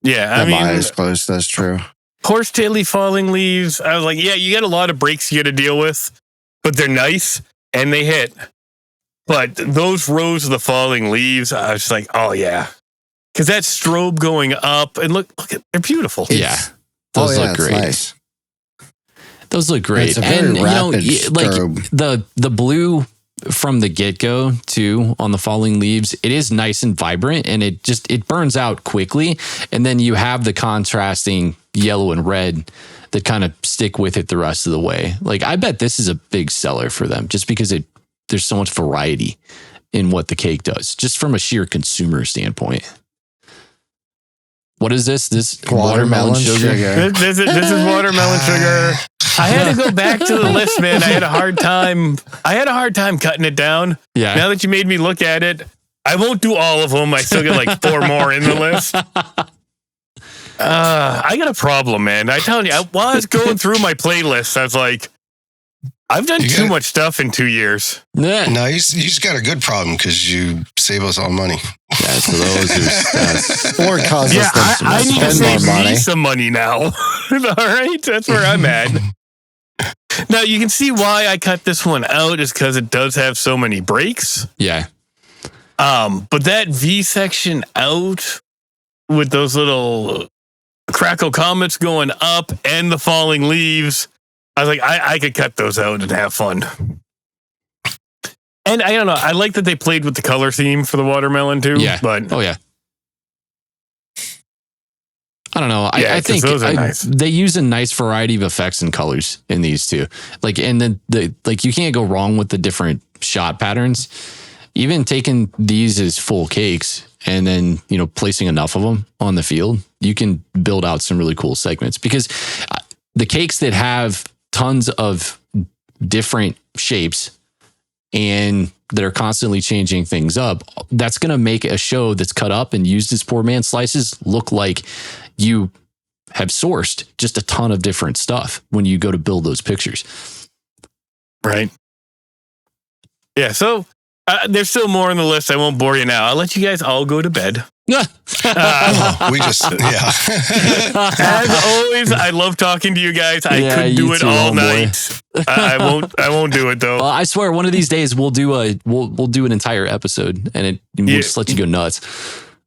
Yeah, I That my mean, eyes closed. That's true. horsetaily falling leaves. I was like, yeah, you got a lot of breaks you got to deal with, but they're nice and they hit. But those rows of the falling leaves, I was like, oh yeah. Because that strobe going up and look, they're beautiful. Yeah. Those look great. Nice. Those look great. It's a very And rapid like strobe. the blue from the get-go too on the falling leaves, it is nice and vibrant, and it burns out quickly. And then you have the contrasting yellow and red that kind of stick with it the rest of the way. Like, I bet this is a big seller for them just because there's so much variety in what the cake does, just from a sheer consumer standpoint. What is this? This watermelon sugar? This is watermelon sugar. I had to go back to the list, man. I had a hard time cutting it down. Yeah. Now that you made me look at it, I won't do all of them. I still got like 4 more in the list. I got a problem, man. I tell you, while I was going through my playlist, I was like, I've done too much stuff in 2 years. Yeah. No, you just got a good problem because you save us all money. Yeah, so those are Or cause us to I need to spend save more me money. some money now. All right, that's where I'm at. Now you can see why I cut this one out is because it does have so many breaks. yeah. But that V section out with those little crackle comets going up and the falling leaves, I was like, I could cut those out and have fun. And I don't know, I like that they played with the color theme for the watermelon too. Yeah. But Oh yeah. I don't know. Yeah, I 'cause think those are nice. they use a nice variety of effects and colors in these too. Like, and then like you can't go wrong with the different shot patterns. Even taking these as full cakes and then, placing enough of them on the field, you can build out some really cool segments, because the cakes that have tons of different shapes and that are constantly changing things up, that's going to make a show that's cut up and used as poor man slices look like you have sourced just a ton of different stuff when you go to build those pictures. right. Yeah, so there's still more on the list. I won't bore you now. I'll let you guys all go to bed. We just, yeah. As always, I love talking to you guys. I Yeah, could do you it too, all homeboy. night. I won't do it though. Well, I swear one of these days we'll do an entire episode and we'll just let you go nuts.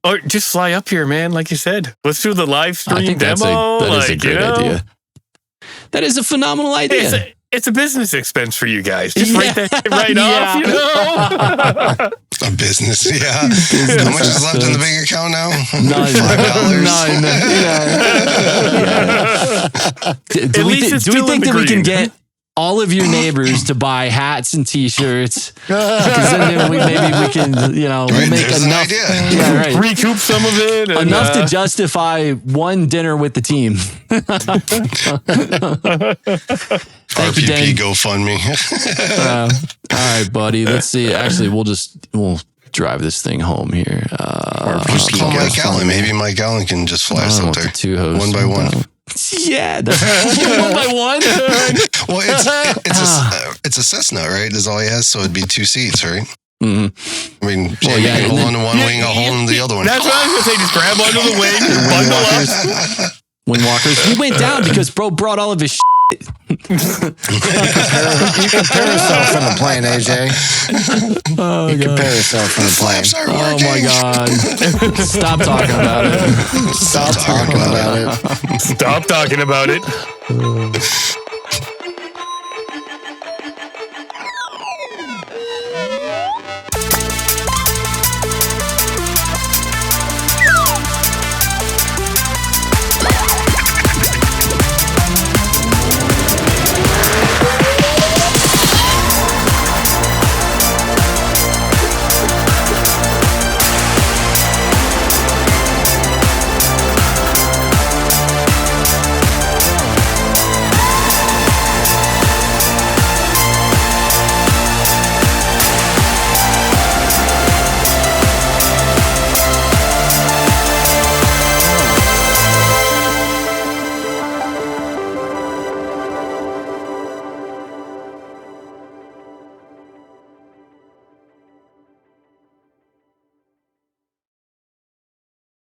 Or just fly up here, man. Like you said, let's do the live stream I think that demo. is a great idea. That is a phenomenal idea. It's a business expense for you guys. Just Yeah. write that shit right Yeah. off, A business, yeah. How much is left in the bank account now? $5. Do we least it's think still in the that we can green. get all of your neighbors to buy hats and T-shirts? Because then maybe we can, we'll Right, make there's an enough. idea. Yeah, right. Recoup some of it. And, Enough to justify one dinner with the team. Thank you, Dan. RPP GoFundMe. All right, buddy. Let's see. Actually, we'll drive this thing home here. Just call Mike Allen. Maybe Mike Allen can just fly us up there. Two hosts. One by one. Yeah, one by one. Well, it's a Cessna, right? That's all he has, so it'd be 2 seats, right? Mm-hmm. I mean, Well, Jamie yeah, can and hold then- on to one wing, I'll hold on to the other one. That's what I was going to say. Just grab onto the wing, bundle up. Windwalkers. He went down because bro brought all of his You compare yourself in the plane, AJ. You compare yourself in the plane. Flaps are Oh working. my God. Stop talking about it. Stop talking about it. Stop talking about it.